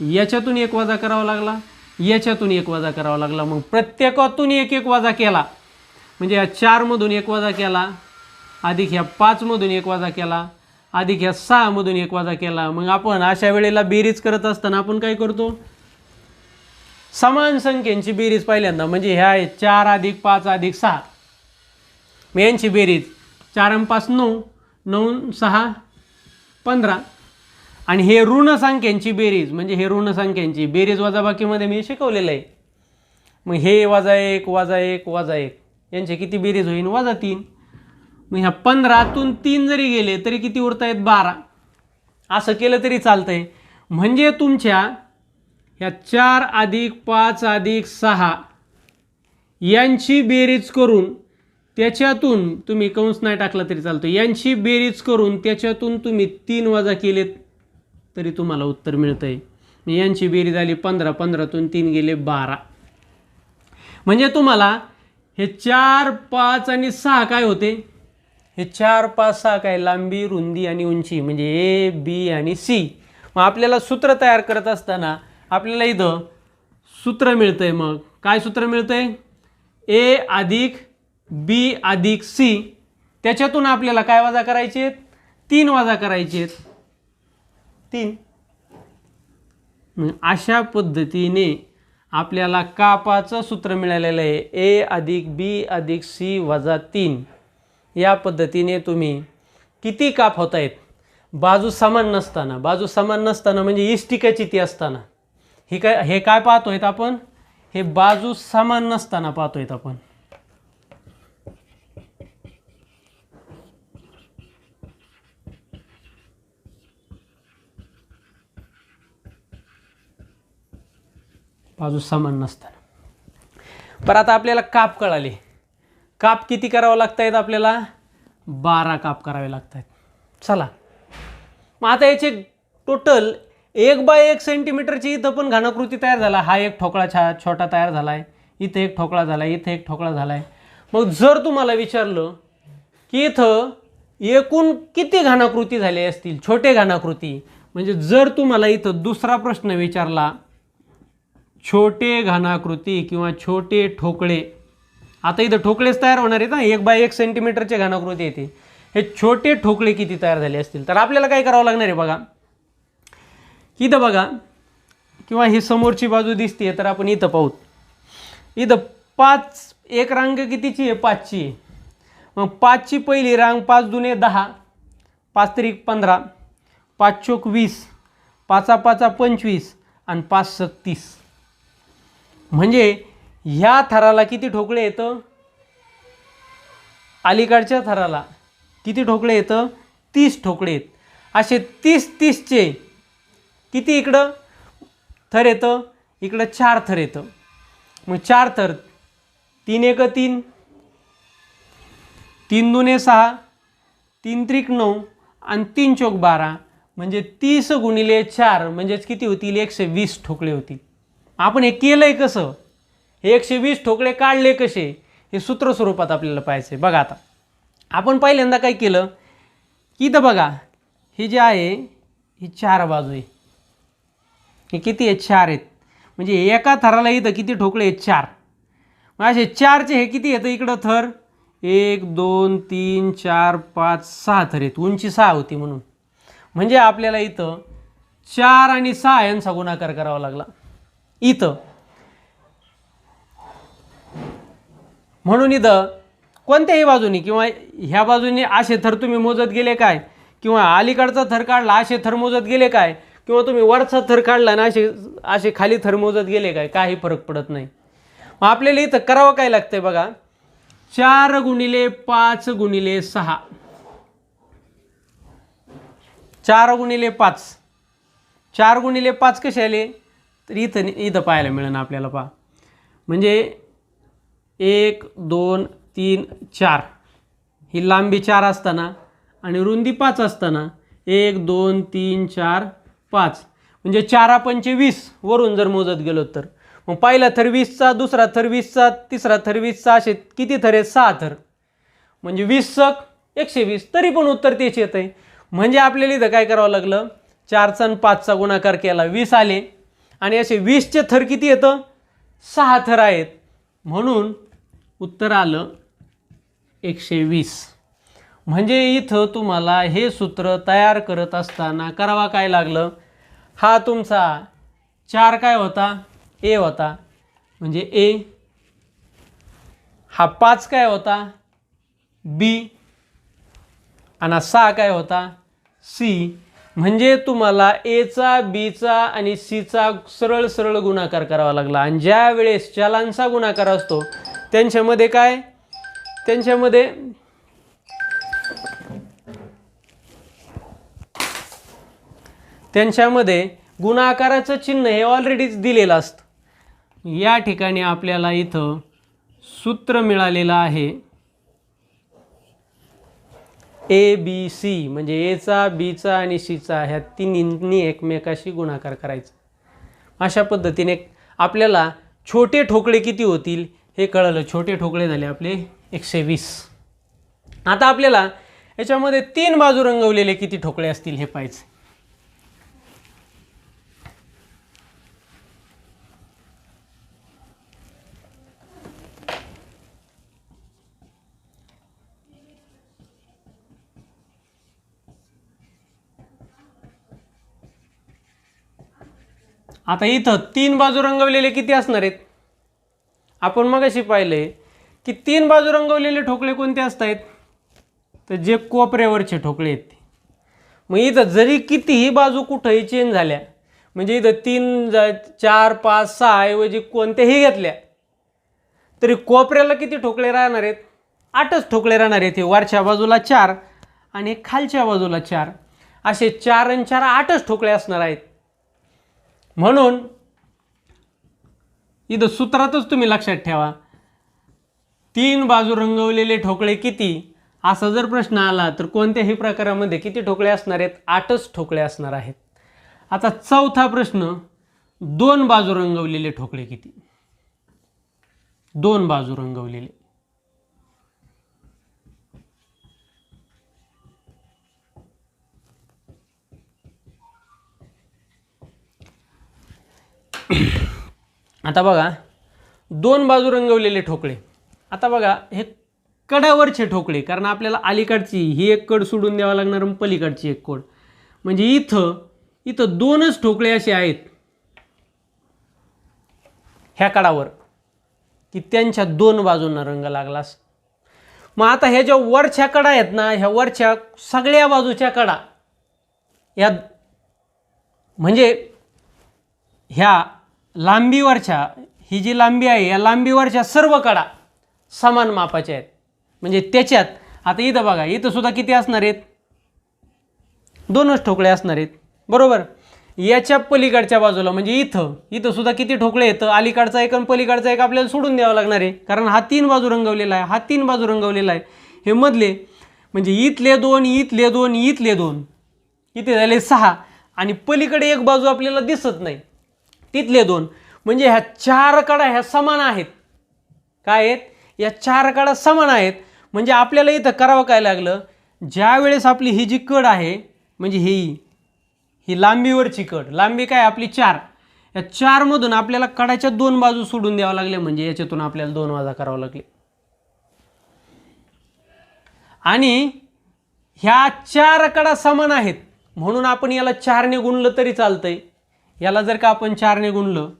याच्यातून एक वजा करावा लागला, याच्यातून एक वजा करावा लागला. मग प्रत्येकातून एक एक वजा केला म्हणजे या 4 मधून एक वजा केला, अधिक ह्या 5 मधून एक वजा केला, अधिक ह्या 6 मधून एक वजा केला. मग आपण अशा वेळेला बेरीज करत असताना आपण काय करतो, समान संख्यांची बेरीज पहिल्यांदा, म्हणजे ह्या 4 अधिक 5 अधिक 6, मग यांची बेरीज 4 आणि 5 9, 9 6 15. आणि हे ऋण संख्यांची बेरीज, म्हणजे हे ऋण संख्यांची बेरीज वजाबाकीमध्ये मी शिकवलेलं आहे. मग हे -1 -1 -1 यांचे किती बेरीज होईल -3. मग ह्या 15तून 3 जरी गेले तरी किती उरत आहेत 12. असं केलं तरी चालतंय. म्हणजे तुमच्या ह्या 4 अधिक 5 अधिक 6 यांची बेरीज करून त्याच्यातून तुम्ही कंस नाही टाकला तरी चालतो, यांची बेरीज करून त्याच्यातून तुम्ही 3 वजा केलेत तरी तुम्हाला उत्तर मिळतंय. यांची बेरीज आली 15, 15तून 3 गेले 12. म्हणजे तुम्हाला हे 4 5 आणि 6 काय होते, हे 4 5 6 काय, लांबी रुंदी आणि उंची, म्हणजे ए बी आणि सी. मग आपल्याला सूत्र तयार करत असताना आपल्याला इथं सूत्र मिळतंय. मग काय सूत्र मिळतंय, ए अधिक बी अधिक सी, त्याच्यातून आपल्याला काय वजा करायचे, 3 वजा करायचे 3. अशा पद्धतीने आपल्याला कापाचं सूत्र मिळालेलं आहे, ए अधिक बी अधिक सी वजा 3. या पद्धतीने तुम्ही किती काप होत आहेत बाजू समान नसताना, बाजू समान नसताना म्हणजे इष्टिकाची ती असताना, हे काय पाहतोय आपण, हे बाजू समान नसताना पाहतोय आपण. बाजू समान नसताना. पर आता आपल्याला काप कळाले, काप किती करावं लागत आहेत आपल्याला, 12 काप करावे लागत आहेत. चला मग आता याचे टोटल 1x1 सेंटीमीटरची इथं पण घनाकृती तयार झाला. हा एक ठोकळा छोटा तयार झाला आहे, इथं एक ठोकळा झाला आहे, इथं एक ठोकळा झाला आहे. मग जर तुम्हाला विचारलं की इथं एकूण किती घनाकृती झाले असतील, छोटे घनाकृती, म्हणजे जर तुम्हाला इथं दुसरा प्रश्न विचारला छोटे घनाकृती किंवा छोटे ठोकळे, आता इथं ठोकळेच तयार होणार आहेत ना, 1x1 सेंटीमीटरचे घनाकृती येते, हे छोटे ठोकळे किती तयार झाले असतील. तर आपल्याला काय करावं लागणार आहे बघा, इथं बघा, किंवा ही समोरची बाजू दिसते तर आपण इथं पाहू. इथं 5 एक रांग कितीची आहे, 5ची आहे. मग 5ची पहिली रांग 5 दुने 10, 5 त्रिक 15, 5 चोक 20, 5 5 25 आणि 5 6 30. म्हणजे ह्या थराला किती ठोकळे येतं, अलीकडच्या थराला किती ठोकळे येतं, 30 ठोकळे आहेत. असे 30चे किती इकडं थर येतं, इकडं 4 थर येतं. मग 4 थर, 3 एक 3, 3 दुने 6, 3 त्रिक 9 आणि 3 चोक 12, म्हणजे 30 गुणिले 4 म्हणजेच किती होतील, 120 ठोकळे होतील. आपण हे केलंय कसं, हे 120 ठोकळे काढले कसे, हे सूत्र स्वरूपात आपल्याला पाहायचं आहे. बघा आता आपण पहिल्यांदा काय केलं की इथं बघा, हे जे आहे ही 4 बाजू आहे, हे किती आहेत, 4 आहेत. म्हणजे एका थराला इथं किती ठोकळे आहेत, 4. असे 4चे हे किती येतं इकडं थर 1 2 3 4 5 6 थर आहेत, उंची 6 होती म्हणून. म्हणजे आपल्याला इथं 4 आणि 6 यांचा गुणाकार करावा लागला इथं. म्हणून इथं कोणत्याही बाजूनी किंवा ह्या बाजूने असे थर तुम्ही मोजत गेले काय, किंवा अलीकडचा थर काढला असे थर मोजत गेले काय, किंवा तुम्ही वरचा थर काढला ना असे असे खाली थर मोजत गेले काय, काही फरक पडत नाही. मग आपल्याला इथं करावं काय लागतंय बघा, 4 गुणिले 5 गुणिले 6, 4 गुणिले 5, 4 गुणिले 5 कसे आले तर इथं इथं पाहायला मिळेल आपल्याला. पहा म्हणजे 1 2 3 4 ही लांबी 4 असताना आणि रुंदी 5 असताना 1 2 3 4 5 म्हणजे 4 पंचे 20 वरून जर मोजत गेलो तर मग पहिला थर 20चा, दुसरा थर 20चा, तिसरा थर 20चा, असे किती थर आहेत 6 थर, म्हणजे 20 × 120, तरी पण उत्तर तेच येत आहे. म्हणजे आपल्याला इथं काय करावं लागलं, 4चा आणि 5चा गुणाकार केला 20 आले, आणि असे 20चे थर किती येतं 6 थर आहेत, म्हणून उत्तर आलं 120. म्हणजे इथं तुम्हाला हे सूत्र तयार करत असताना करावा काय लागलं, हा तुमचा 4 काय होता ए होता म्हणजे ए, हा 5 काय होता बी, आणि 6 काय होता सी. म्हणजे तुम्हाला एचा बीचा आणि सीचा सरळ सरळ गुणाकार करावा लागला. आणि ज्या वेळेस चलांचा गुणाकार असतो त्यांच्यामध्ये काय, त्यांच्यामध्ये गुणाकाराचं चिन्ह हे ऑलरेडीच दिलेलं असतं. या ठिकाणी आपल्याला इथं सूत्र मिळालेलं आहे ए बी सी, म्हणजे एचा बीचा आणि सीचा ह्या तिन्ही एकमेकाशी गुणाकार करायचा. अशा पद्धतीने आपल्याला छोटे ठोकळे किती होतील हे कळलं. छोटे ठोकळे झाले आपले 120. आता आपल्याला याच्यामध्ये 3 बाजू रंगवलेले किती ठोकळे असतील हे पाहायचं. आता इथं 3 बाजू रंगवलेले किती असणार आहेत, आपण मगाशी पाहिले की 3 बाजू रंगवलेले ठोकळे कोणते असतात, तर जे कोपऱ्यावरचे ठोकळे आहेत. मग इथं जरी कितीही बाजू कुठेही चेंज झाल्या, म्हणजे इथं 3 4 5 6 ऐवजी कोणत्याही घेतल्या तरी कोपऱ्याला किती ठोकळे राहणार आहेत, 8च ठोकळे राहणार आहेत. वरच्या बाजूला 4 आणि खालच्या बाजूला 4, असे 4 आणि 4 8च ठोकळे असणार आहेत. म्हणून इथं सूत्रातच तुम्ही लक्षात ठेवा, 3 बाजू रंगवलेले ठोकळे किती असा जर प्रश्न आला तर कोणत्याही प्रकारामध्ये किती ठोकळे असणार आहेत, 8च ठोकळे असणार आहेत. आता चौथा प्रश्न, 2 बाजू रंगवलेले ठोकळे किती, 2 बाजू रंगवलेले. आता बघा 2 बाजू रंगवलेले ठोकळे. आता बघा हे कडावरचे ठोकळे, कारण आपल्याला अलीकडची ही एक कड सोडून द्यावा लागणार आणि पलीकडची एक कड, म्हणजे इथं 2च ठोकळे असे आहेत ह्या कडावर की त्यांच्या 2 बाजूंना रंग लागला. मग आता ह्या ज्या वरच्या कडा आहेत ना, ह्या वरच्या सगळ्या बाजूच्या कडा या म्हणजे ह्या लांबीवरच्या, ही जी लांबी आहे या लांबीवरच्या सर्व कडा समान मापाच्या आहेत. म्हणजे त्याच्यात आता इथं बघा, इथं सुद्धा किती असणार आहेत, 2च ठोकळे असणार आहेत बरोबर. याच्या पलीकडच्या बाजूला म्हणजे इथं सुद्धा किती ठोकळे येतं, अलीकडचा एक आणि पलीकडचा एक आपल्याला सोडून द्यावा लागणार आहे, कारण हा 3 बाजू रंगवलेला आहे, हा 3 बाजू रंगवलेला आहे. हे मधले म्हणजे इथले 2 इथले 2 इथले 2 किती झाले 6, आणि पलीकडे एक बाजू आपल्याला दिसत नाही तिथले 2, म्हणजे ह्या 4 कडा ह्या समान आहेत. काय आहेत, या 4 कडा समान आहेत. म्हणजे आपल्याला इथं करावं काय लागलं, ज्या वेळेस आपली ही जी कड आहे म्हणजे ही लांबीवरची कड, लांबी काय आपली 4, या 4 मधून आपल्याला कडाच्या 2 बाजू सोडून द्यावं लागले, म्हणजे याच्यातून आपल्याला 2 वजा करावं लागले. आणि ह्या 4 कडा समान आहेत म्हणून आपण याला 4 ने गुणलं तरी चालतंय. याला जर का आपण 4 ने गुणलं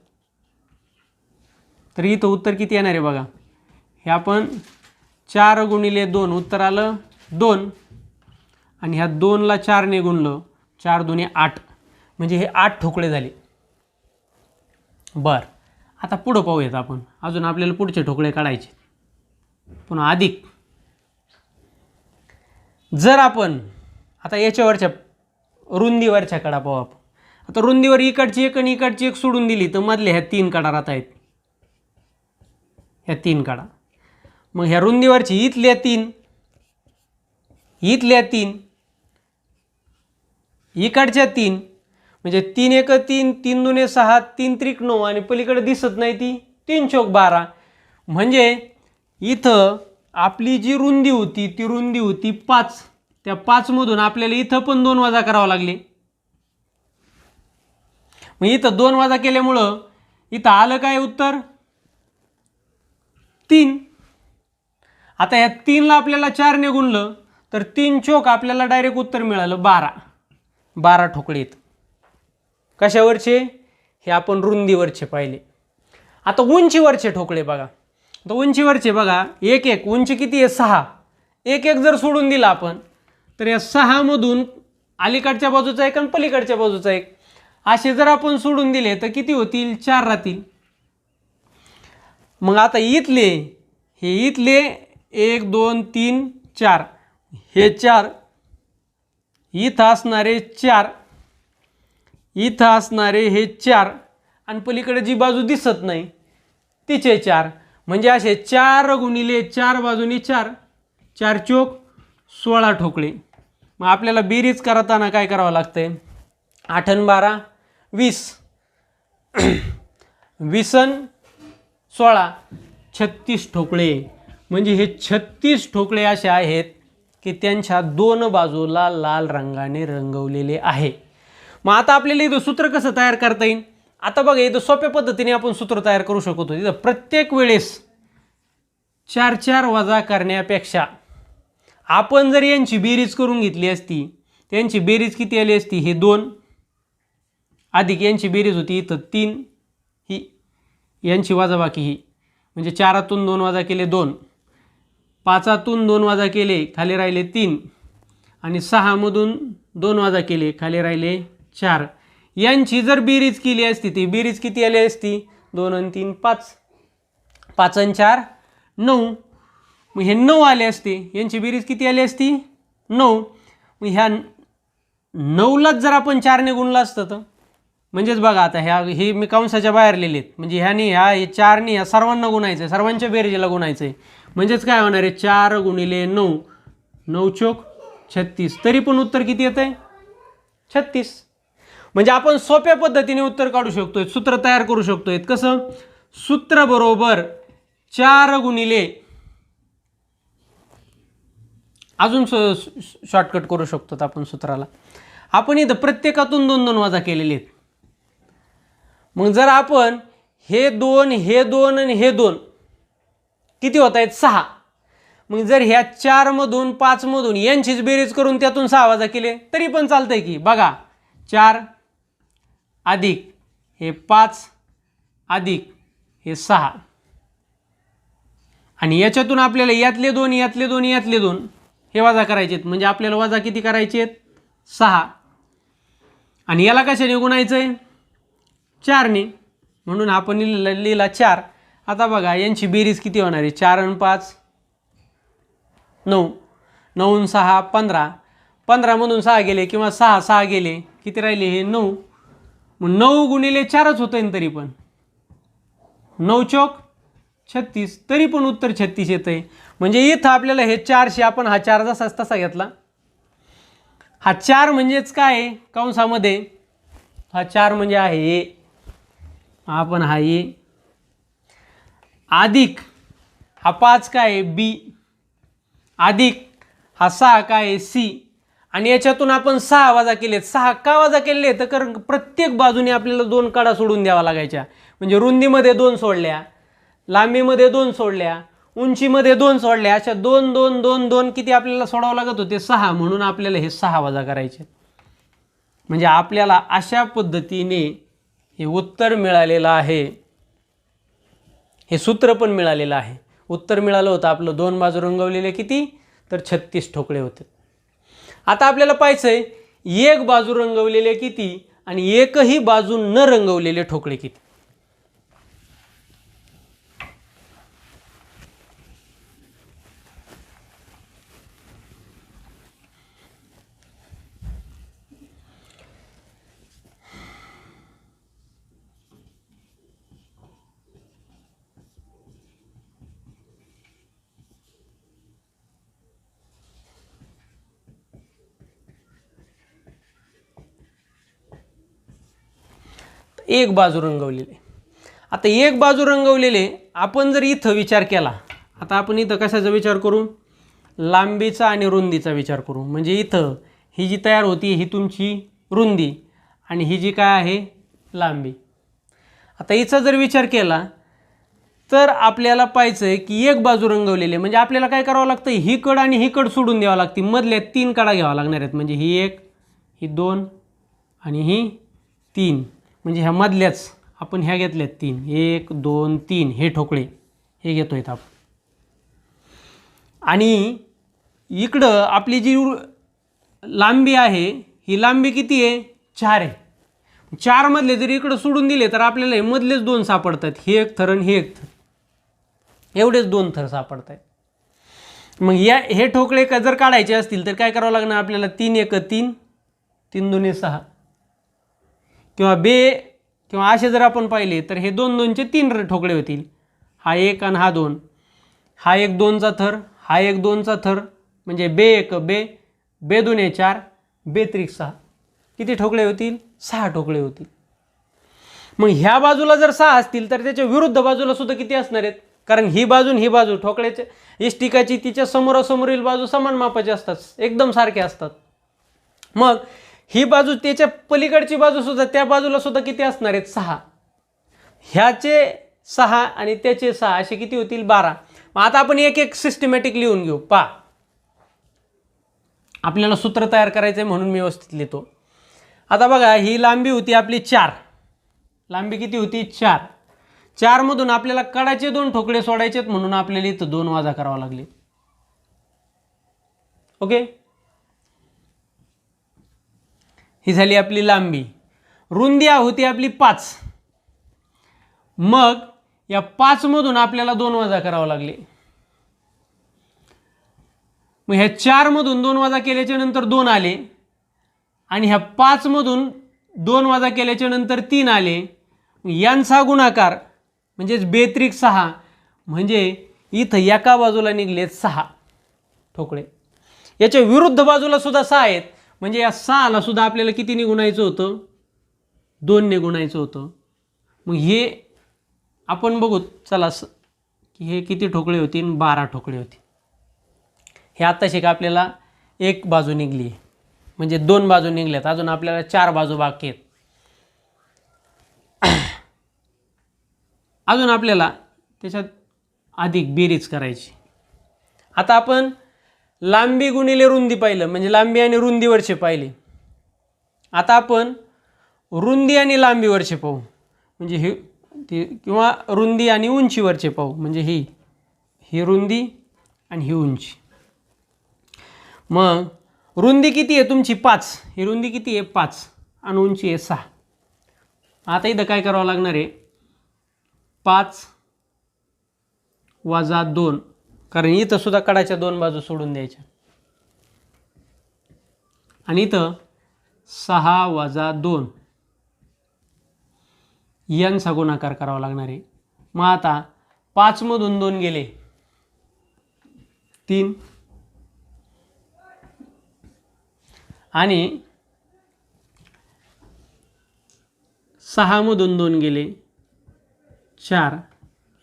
तर इथं उत्तर किती येणार आहे बघा. हे आपण 4 गुणिले 2 उत्तर आलं 2. आणि ह्या 2 ला 4 ने गुणलं, 4 दुने 8, म्हणजे हे 8 ठोकळे झाले. बर, आता पुढं पाहूयात आपण. अजून आपल्याला पुढचे ठोकळे काढायचे. पुन्हा अधिक. जर आपण आता याच्यावरच्या रुंदीवरच्या कडा पाहू आपण. आता रुंदीवर इकडची एक आणि इकडची एक सोडून दिली तर मधले ह्या 3 कडा राहत आहेत. ह्या 3 कडा. मग ह्या रुंदीवरची इथल्या 3, इथल्या 3, इकडच्या 3, म्हणजे 3 एक 3, 3 दुने 6, 3 त्रिक 9 आणि पलीकडे दिसत नाही ती 3 चौक 12. म्हणजे इथं आपली जी रुंदी होती ती रुंदी होती 5. त्या 5 मधून आपल्याला इथं पण 2 वजा करावं लागले. मग इथं 2 वजा केल्यामुळं इथं आलं काय उत्तर 3. आता या 3 ला आपल्याला 4 ने गुणलं तर 3 चौक आपल्याला डायरेक्ट उत्तर मिळालं 12. 12 ठोकळे आहेत. कशावरचे? हे आपण रुंदीवरचे पाहिले. आता उंचीवरचे ठोकळे बघा. तर उंचीवरचे बघा, एक एक उंची किती आहे 6. एक एक जर सोडून दिला आपण तर या 6 मधून अलीकडच्या बाजूचा एक आणि पलीकडच्या बाजूचा एक असे जर आपण सोडून दिले तर किती होतील 4 राहतील. मग आता इथले हे इथले 1 2 3 4 हे 4, इथं असणारे 4, इथं असणारे हे 4 आणि पलीकडे जी बाजू दिसत नाही तिचे 4, म्हणजे असे 4 गुणिले 4 बाजूनी 4, 4 चौक 16 ठोकळे. मग आपल्याला बेरीज करताना काय करावं लागतंय 8 आणि 12 20, 20 आणि 16 36 ठोकळे. म्हणजे हे 36 ठोकळे असे आहेत की त्यांच्या 2 बाजूला लाल रंगाने रंगवलेले आहे. मग आता आपल्याला इथं सूत्र कसं तयार करता येईल? आता बघा इथं सोप्या पद्धतीने आपण सूत्र तयार करू शकतो. इथं प्रत्येक वेळेस 4 4 वजा करण्यापेक्षा आपण जर यांची बेरीज करून घेतली असती, त्यांची बेरीज किती आली असती हे 2 अधिक यांची बेरीज होती इथं 3, ही यांची वजाबाकी ही, म्हणजे 4तून 2 वजा केले 2, 5तून 2 वजा केले खाली राहिले 3 आणि 6 मधून 2 वजा केले खाली राहिले 4. यांची जर बेरीज केली असती ती बेरीज किती आली असती 2 आणि 3 5, 5 आणि 4 9. मग हे 9 आले असते. यांची बेरीज किती आली असती 9. मग ह्या 9लाच जर आपण 4 ने गुणलं असतं तर म्हणजेच बघा आता ह्या हे मी कंसाच्या बाहेर लिहिलेत, म्हणजे ह्याने ह्या 4 ने ह्या सर्वांना गुणायचं आहे, सर्वांच्या बेरीजला गुणायचं आहे. म्हणजेच काय होणार आहे 4 गुणिले 9, 9 चौक 36. तरी पण उत्तर किती येत आहे 36. म्हणजे आपण सोप्या पद्धतीने उत्तर काढू शकतोय, सूत्र तयार करू शकतोय. कसं? सूत्र बरोबर 4 गुणिले, अजून शॉर्टकट करू शकतो आपण सूत्राला. आपण इथं प्रत्येकातून 2 2 वजा केलेले आहेत. मग जर आपण हे 2 हे 2 आणि हे 2 किती होत आहेत 6. मग जर ह्या 4 मधून 5 मधून यांचीच बेरीज करून त्यातून 6 वजा केले तरी पण चालतंय की. बघा 4 अधिक हे 5 अधिक हे 6 आणि याच्यातून आपल्याला यातले 2 यातले 2 यातले 2 हे वजा करायचे आहेत. म्हणजे आपल्याला वजा किती करायचे आहेत 6. आणि याला कशाने गुणायचं आहे 4 ने, म्हणून आपण लिहिला 4. आता बघा यांची बेरीज किती होणार आहे 4 आणि 5 9, 9 आणि 6 15, 15 मधून 6 गेले किंवा 6 6 गेले किती राहिले हे 9. मग 9 गुणिले 4च होतं ना, तरी पण 9 चौक 36, तरी पण उत्तर 36 येतं आहे. म्हणजे इथं आपल्याला हे 400 आपण हा 4 जसाच तसा घेतला. हा 4 म्हणजेच काय कंसामध्ये हा 4 म्हणजे आहे ए, आपण हा ए अधिक हा 5 काय बी अधिक हा 6 काय सी आणि याच्यातून आपण 6 वजा केलेत. 6 का वजा केले? तर कारण प्रत्येक बाजूने आपल्याला 2 कडा सोडून द्यावा लागायच्या. म्हणजे रुंदीमध्ये 2 सोडल्या, लांबीमध्ये 2 सोडल्या, उंचीमध्ये 2 सोडल्या, अशा 2 2 2 2 किती आपल्याला सोडावं लागत होते? 6. म्हणून आपल्याला हे 6 वजा करायचे. म्हणजे आपल्याला अशा पद्धतीने हे उत्तर मिळालेलं आहे. हे सूत्र पण मिळालेलं आहे. उत्तर मिळालं होतं आपलं 2 बाजू रंगवलेले किती? तर 36 ठोकळे होते. आता आपल्याला पाहायचं आहे एक बाजू रंगवलेले किती आणि एकही बाजू न रंगवलेले ठोकळे किती. एक बाजू रंगवलेले. आता एक बाजू रंगवलेले आपण जर इथं विचार केला, आता आपण इथं कशाचा विचार करू? लांबीचा आणि रुंदीचा विचार करू. म्हणजे इथं ही जी तयार होती ही तुमची रुंदी आणि ही जी काय आहे लांबी. आता हिचा जर विचार केला तर आपल्याला पाहायचं आहे की एक बाजू रंगवलेली म्हणजे आपल्याला काय करावं लागतं? ही कड आणि ही कड सोडून द्यावं लागते. मधल्या 3 कडा घ्यावा लागणार आहेत. म्हणजे ही 1, ही 2 आणि ही 3. म्हणजे ह्या मधल्याच आपण ह्या घेतल्यात 3. 1 2 3 हे ठोकळे हे घेतोय आपण. आणि इकडं आपली जी लांबी आहे ही लांबी किती आहे? 4 आहे. 4 मधले जर इकडं सोडून दिले तर आपल्याला हे मधलेच 2 सापडतात. हे एक थर आणि हे एक थर, एवढेच 2 थर सापडत आहेत. मग हे ठोकळे जर काढायचे असतील तर काय करावं लागणार आपल्याला? 3 1 3, 3 2 6 किंवा किंवा असे जर आपण पाहिले तर हे 2 2 चे 3 ठोकळे होतील. हा 1 आणि हा 2, हा 1 2 चा थर, हा 1 2 चा थर, म्हणजे बे 1 बे 2 4, बे 3 6. किती ठोकळे होतील? 6 ठोकळे होतील. मग ह्या बाजूला जर 6 असतील तर त्याच्या विरुद्ध बाजूला सुद्धा किती असणार आहेत? कारण ही बाजू ही बाजू ठोकळ्याच्या इष्टिकाची तिच्या समोरासमोरील बाजू समान मापाची असतात, एकदम सारख्या असतात. मग ही बाजू त्याच्या पलीकडची बाजू सुद्धा त्या बाजूला सुद्धा किती असणार आहेत? 6. ह्याचे 6 आणि त्याचे 6 असे किती होतील? 12. मग आता आपण एक एक सिस्टमॅटिक लिहून घेऊ. पहा, आपल्याला सूत्र तयार करायचं आहे म्हणून मी व्यवस्थित लिहितो. आता बघा, ही लांबी होती आपली 4. लांबी किती होती? 4. 4 मधून आपल्याला कडाचे 2 ठोकळे सोडायचेत म्हणून आपल्याला इथं 2 वजा करावा लागले. ओके, ही झाली आपली लांबी. रुंदी होती आपली 5. मग या 5 मधून आपल्याला 2 वजा करावा लागले. मग ह्या 4 मधून 2 वजा केल्याच्या नंतर 2 आले आणि ह्या 5 मधून 2 वजा केल्याच्या नंतर 3 आले. यांचा गुणाकार म्हणजेच बेत्रिक 6, म्हणजे इथं एका बाजूला निघले 6 ठोकळे. याच्या विरुद्ध बाजूला सुद्धा 6 आहेत. म्हणजे या 6ला सुद्धा आपल्याला कितीने गुणायचं होतं? 2 ने गुणायचं होतं. मग हे आपण बघू चला की हे किती ठोकळे होती? 12 ठोकळे होती. हे आत्ताशी का आपल्याला एक बाजू निघली, म्हणजे 2 बाजू निघल्यात. अजून आपल्याला 4 बाजू बाकी आहेत. अजून आपल्याला त्याच्यात अधिक बेरीज करायची. आता आपण लांबी गुणिले रुंदी पाहिलं, म्हणजे लांबी आणि रुंदीवरचे पाहिले. आता आपण रुंदी आणि लांबीवरचे पाहू, म्हणजे हे किंवा रुंदी आणि उंचीवरचे पाहू. म्हणजे ही रुंदी आणि ही उंची. मग रुंदी किती आहे तुमची? 5. ही रुंदी किती आहे? 5 आणि उंची आहे 6. आता इथं काय करावं लागणार आहे? 5 वजा 2, कारण इथं सुद्धा कडाच्या 2 बाजू सोडून द्यायच्या. आणि इथं 6 वजा 2 यांचा गुणाकार करावा लागणार आहे. मग आता 5 मधून 2 गेले 3 आणि 6 मधून 2 गेले 4,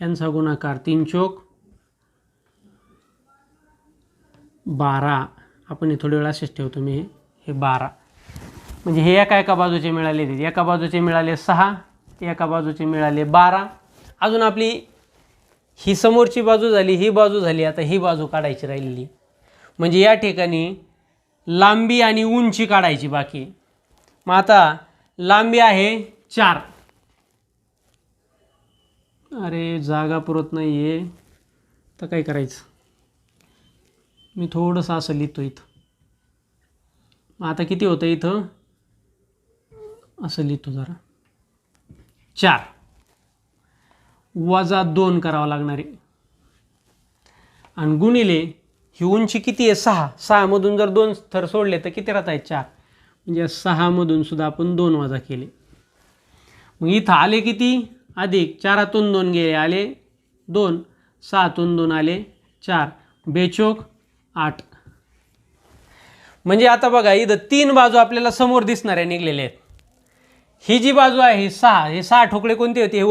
यांचा गुणाकार 3 चोक 12. आपण हे थोडे वेळ असेच ठेवतो मी. हे 12. म्हणजे हे एका बाजूचे मिळाले, एका बाजूचे मिळाले 6, एका बाजूचे मिळाले 12. अजून आपली ही समोरची बाजू झाली, ही बाजू झाली. आता ही बाजू काढायची राहिलेली. म्हणजे या ठिकाणी लांबी आणि उंची काढायची बाकी. मग आता लांबी आहे 4. अरे जागा पुरत नाही आहे, तर काय करायचं, मी थोडंसं असं लिहितो इथं. मग आता किती होतं इथं, असं लिहितो जरा. 4 वजा 2 करावं लागणार आहे. आणि गुणिले ही उंची किती आहे 6. 6 मधून जर 2 थर सोडले तर किती राहत आहेत 4. म्हणजे 6 मधून सुद्धा आपण 2 वजा केले. मग इथं आले किती, अधिक 4तून 2 गेले आले 2, 6तून 2 आले 4, बेचोक 8. म्हणजे आता बघा इथं 3 बाजू आपल्याला समोर दिसणाऱ्या निघलेल्या आहेत. ही जी बाजू आहे ही 6, हे 6 ठोकळे कोणते होते, हे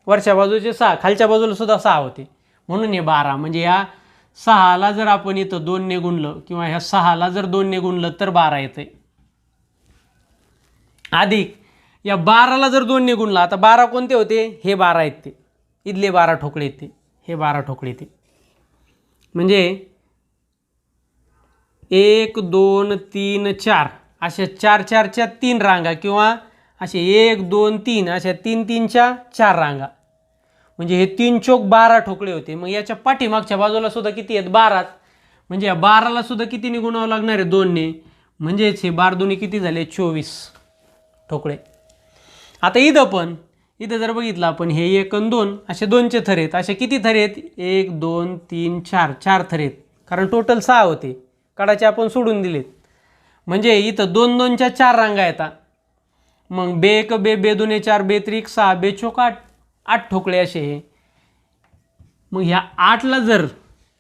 वरच्या बाजूचे 6, खालच्या बाजूला सुद्धा 6 होते, म्हणून हे 12. म्हणजे या 6ला जर आपण इथं 2 ने गुणलं किंवा ह्या 6ला जर 2 ने गुणलं तर 12 येते. अधिक या 12ला जर 2 ने गुणलं, आता 12 कोणते होते, हे 12 आहेत, ते इथले 12 ठोकळे येते, हे 12 ठोकळे येते. म्हणजे 1 2 3 4 अशा 4 4च्या 3 रांगा किंवा असे 1 2 3 अशा 3 3च्या 4 रांगा. म्हणजे हे 3 चोक 12 ठोकळे होते. मग याच्या पाठीमागच्या बाजूला सुद्धा किती आहेत, 12. म्हणजे या 12ला सुद्धा कितीने गुणावं लागणार आहे, 2 ने. म्हणजेच हे 12 दुनी किती झाले, 24 ठोकळे. आता इथं जर बघितलं आपण, हे 1 आणि 2 असे 2चे थर आहेत. असे किती थर आहेत, 1 2 3 4 4 थर आहेत, कारण टोटल 6 होते, कडाचे आपण सोडून दिलेत. म्हणजे इथं 2 2च्या 4 रांगा येतात. मग बे 1 बे 2 4 बे 3 6 बेचोक 8, 8 ठोकळे असे हे. मग ह्या 8ला जर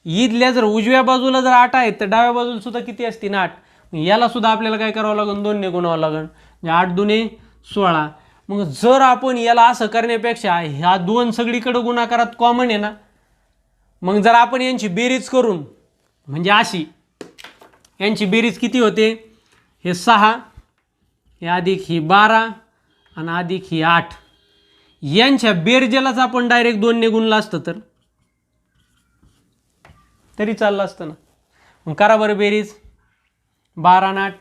ईदल्या जर उजव्या बाजूला जर 8 आहेत तर डाव्या बाजूला सुद्धा किती असतील, 8. याला सुद्धा आपल्याला काय करावं लागेल, 2 ने गुणावं लागेल. म्हणजे 8 2 16. मग जर आपण याला असं करण्यापेक्षा ह्या 2 सगळीकडे गुणाकारात कॉमन आहे ना, मग जर आपण यांची बेरीज करून, म्हणजे अशी यांची बेरीज किती होते, हे 6 हे अधिक ही 12 आणि अधिक ही 8, यांच्या बेरजेलाच आपण डायरेक्ट 2 ने गुणलं असतं तरी चाललं असतं ना. मग करा बरं बेरीज. 12 आणि 8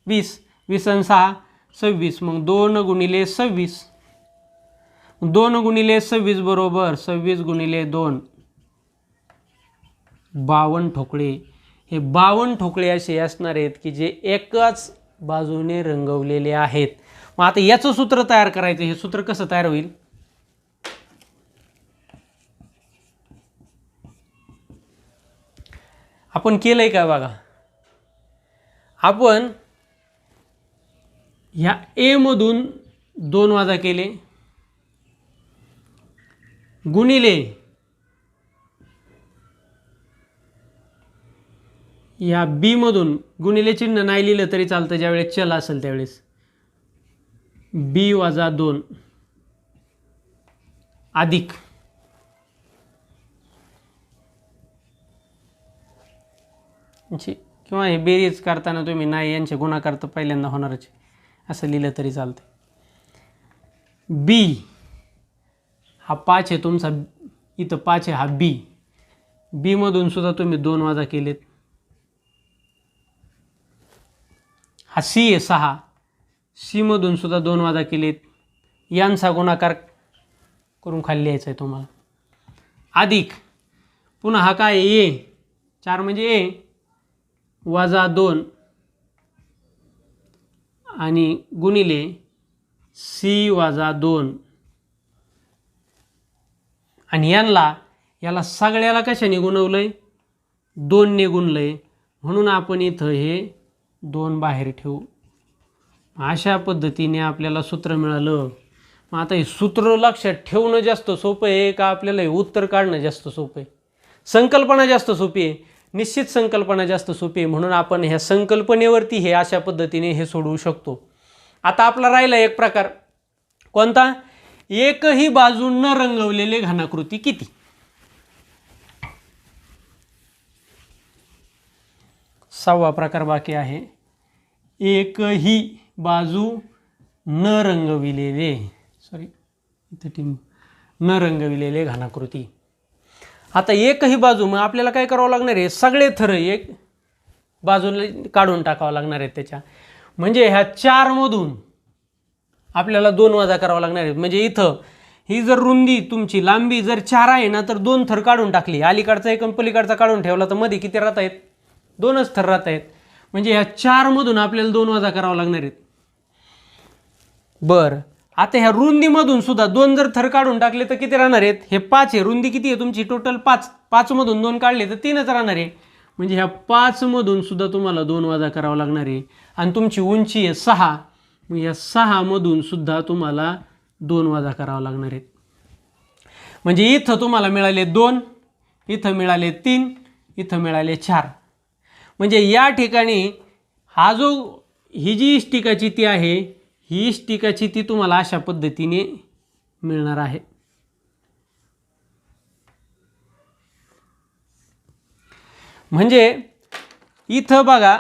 20, 20 आणि 6 26. मग 2 गुणिले 26, 2 गुणिले 26 बरोबर 26 गुणिले 2 52 ठोकळे. हे 52 ठोकळे असे असणार आहेत की जे एकाच बाजूने रंगवलेले आहेत. मग आता याचं सूत्र तयार करायचं. हे सूत्र कसं तयार होईल, आपण केलंय का बघा. आपण ह्या ए मधून 2 वजा केले गुणिले या बी मधून, गुणिले चिन्ह नाही लिहिलं तरी चालतं ज्यावेळेस चल असेल त्यावेळेस, बी वजा 2 अधिक किंवा हे बेरीज करताना तुम्ही नाही यांचे गुणाकार तर पहिल्यांदा होणारच असं लिहिलं तरी चालतं. बी हा 5 आहे तुमचा, इथं 5 आहे, हा बी. बी मधून सुद्धा तुम्ही 2 वजा केलेत. हा सी आहे 6, सी मधून सुद्धा 2 वजा केलेत. यांचा गुणाकार करून खाली यायचा आहे तुम्हाला. अधिक पुन्हा हा काय, ए 4 म्हणजे ए वजा 2 आणि गुणिले सी वजा 2. आणि याला सगळ्याला कशाने गुणवलंय, 2 ने गुणलंय, म्हणून आपण इथं हे 2 बाहेर ठेवू. अशा पद्धतीने आपल्याला सूत्र मिळालं. मग आता हे सूत्र लक्षात ठेवणं जास्त सोपं आहे का आपल्याला हे उत्तर काढणं जास्त सोपं आहे? संकल्पना जास्त सोपी आहे, निश्चित संकल्पना जास्त सोपी आहे. म्हणून आपण ह्या संकल्पनेवरती हे अशा पद्धतीने हे सोडवू शकतो. आता आपला राहिला एक प्रकार कोणता, एकही बाजू न रंगवलेले घनाकृती किती. 6वा प्रकार बाकी आहे, एकही बाजू न रंगविलेले, सॉरी इथे टीम न रंगविलेले घनाकृती. आता एकही बाजू, मग आपल्याला काय करावं लागणार आहे, सगळे थर एक बाजूला काढून टाकावं लागणार आहेत त्याच्या. म्हणजे ह्या 4 मधून आपल्याला 2 वजा करावं लागणार आहे. म्हणजे इथं ही जर रुंदी तुमची लांबी जर 4 आहे ना, तर 2 थर काढून टाकली, अलीकडचा एक आणि पलीकडचा काढून ठेवला, तर मध्ये किती राहत आहेत, 2च थर राहत आहेत. म्हणजे ह्या 4 मधून आपल्याला 2 वजा करावं लागणार आहेत. बरं, आता ह्या रुंदीमधून सुद्धा 2 जर थर काढून टाकले तर किती राहणार आहेत, हे 5 आहे, रुंदी किती आहे तुमची टोटल 5, 5 मधून 2 काढले तर 3च राहणार आहे. म्हणजे ह्या 5 मधून सुद्धा तुम्हाला 2 वजा करावं लागणार आहे. आणि तुमची उंची आहे 6, मग या 6 मधून सुद्धा तुम्हाला 2 वजा करावं लागणार आहेत. म्हणजे इथं तुम्हाला मिळाले 2, इथं मिळाले 3, इथं मिळाले 4. म्हणजे या ठिकाणी हा जो ही जी इष्टिकाची ती आहे, ही इष्टिकाची ती तुम्हाला अशा पद्धतीने मिळणार आहे. म्हणजे इथं बघा,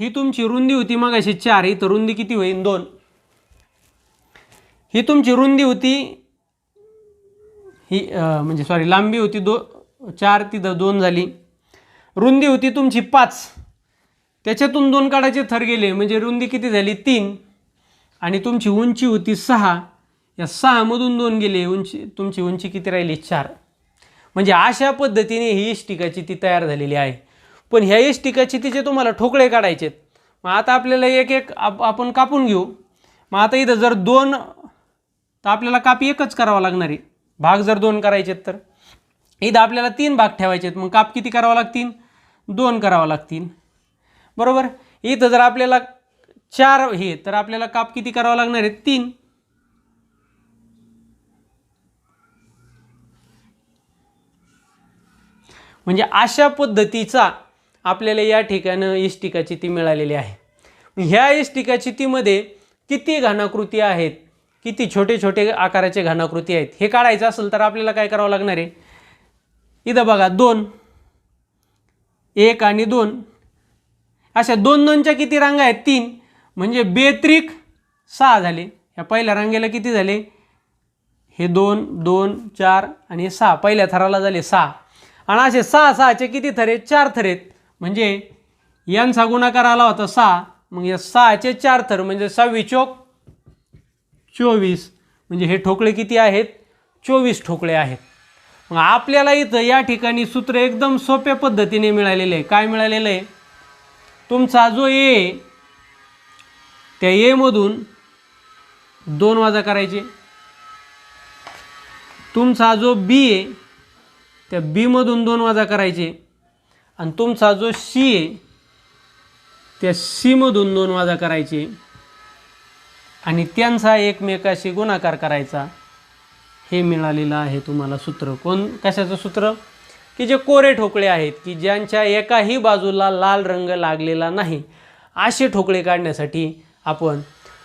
ही तुमची रुंदी होती मगाशी 4, इथं रुंदी किती होईल 2. ही तुमची रुंदी होती, ही म्हणजे सॉरी लांबी होती 4, तिथं 2 झाली. रुंदी होती तुमची 5, त्याच्यातून 2 काढायचे थर गेले, म्हणजे रुंदी किती झाली 3. आणि तुमची उंची होती 6, या 6 मधून 2 गेले, तुमची उंची किती राहिली 4. म्हणजे अशा पद्धतीने ही इष्टिकाची ती तयार झालेली आहे. पण ह्या इष्टिकाची तिचे तुम्हाला ठोकळे काढायचे आहेत. मग आता आपल्याला एक एक आपण कापून घेऊ. मग आता इथं जर 2, तर आपल्याला काप एकच करावा लागणार आहे. भाग जर 2 करायचे तर इथं आपल्याला 3 भाग ठेवायचे आहेत. मग काप किती करावं लागतील, 2 करावं लागतील, बरोबर. इथं जर आपल्याला 4 हे, तर आपल्याला काप किती करावं लागणार आहेत, 3. म्हणजे अशा पद्धतीचा आपल्याला या ठिकाणी इष्टिकाची ती मिळालेली आहे. ह्या इष्टिकाची तीमध्ये किती घनाकृती आहेत, किती छोटे छोटे आकाराचे घनाकृती आहेत हे काढायचं असेल तर आपल्याला काय करावं लागणार आहे. इथं बघा 2, 1 आणि 2, अशा 2 2च्या किती रांगा आहेत, 3. म्हणजे बेत्रिक 6 झाले. ह्या पहिल्या रांगेला किती झाले, हे 2 2 4 आणि 6, पहिल्या थराला झाले 6. आणि असे 6 6चे किती थर आहेत, 4 थर आहेत. म्हणजे यांचा गुणाकार आला होता 6, मग या 6चे 4 थर, म्हणजे 6 चौक 24. म्हणजे हे ठोकळे किती आहेत, 24 ठोकळे आहेत. मग आपल्याला इथं या ठिकाणी सूत्र एकदम सोप्या पद्धतीने मिळालेलं आहे. काय मिळालेलं आहे, तुमचा जो ए, त्या ए मधून 2 वजा करायचे. तुमचा जो बी आहे, त्या बी मधून 2 वजा करायचे. आणि तुमचा जो सी आहे, त्या सी मधून 2 वजा करायचे. आणि त्यांचा एकमेकाशी गुणाकार करायचा. हे मिळालेलं आहे तुम्हाला सूत्र. कशाचं सूत्र, की जे कोरे ठोकळे आहेत, की ज्यांच्या एकाही बाजूला लाल रंग लागलेला नाही, असे ठोकळे काढण्यासाठी आपण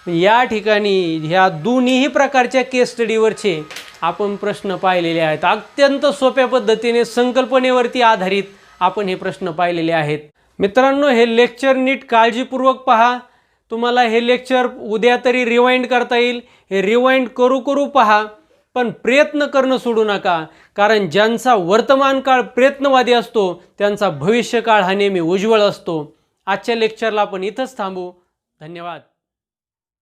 या ठिकाणी ह्या दोन्हीही प्रकारच्या केस स्टडीवरचे आपण प्रश्न पाहिलेले आहेत. अत्यंत सोप्या पद्धतीने संकल्पनेवरती आधारित आपण हे प्रश्न पाहिलेले आहेत. मित्रांनो, हे लेक्चर नीट काळजीपूर्वक पहा. तुम्हाला हे लेक्चर उद्या तरी रिवाइंड करता येईल. हे रिवाइंड करू पहा, पण प्रयत्न करणं सोडू नका. कारण ज्यांचा वर्तमान काळ प्रयत्नवादी असतो त्यांचा भविष्यकाळ हा नेहमी उज्ज्वल असतो. आजच्या लेक्चरला आपण इथंच थांबू. धन्यवाद.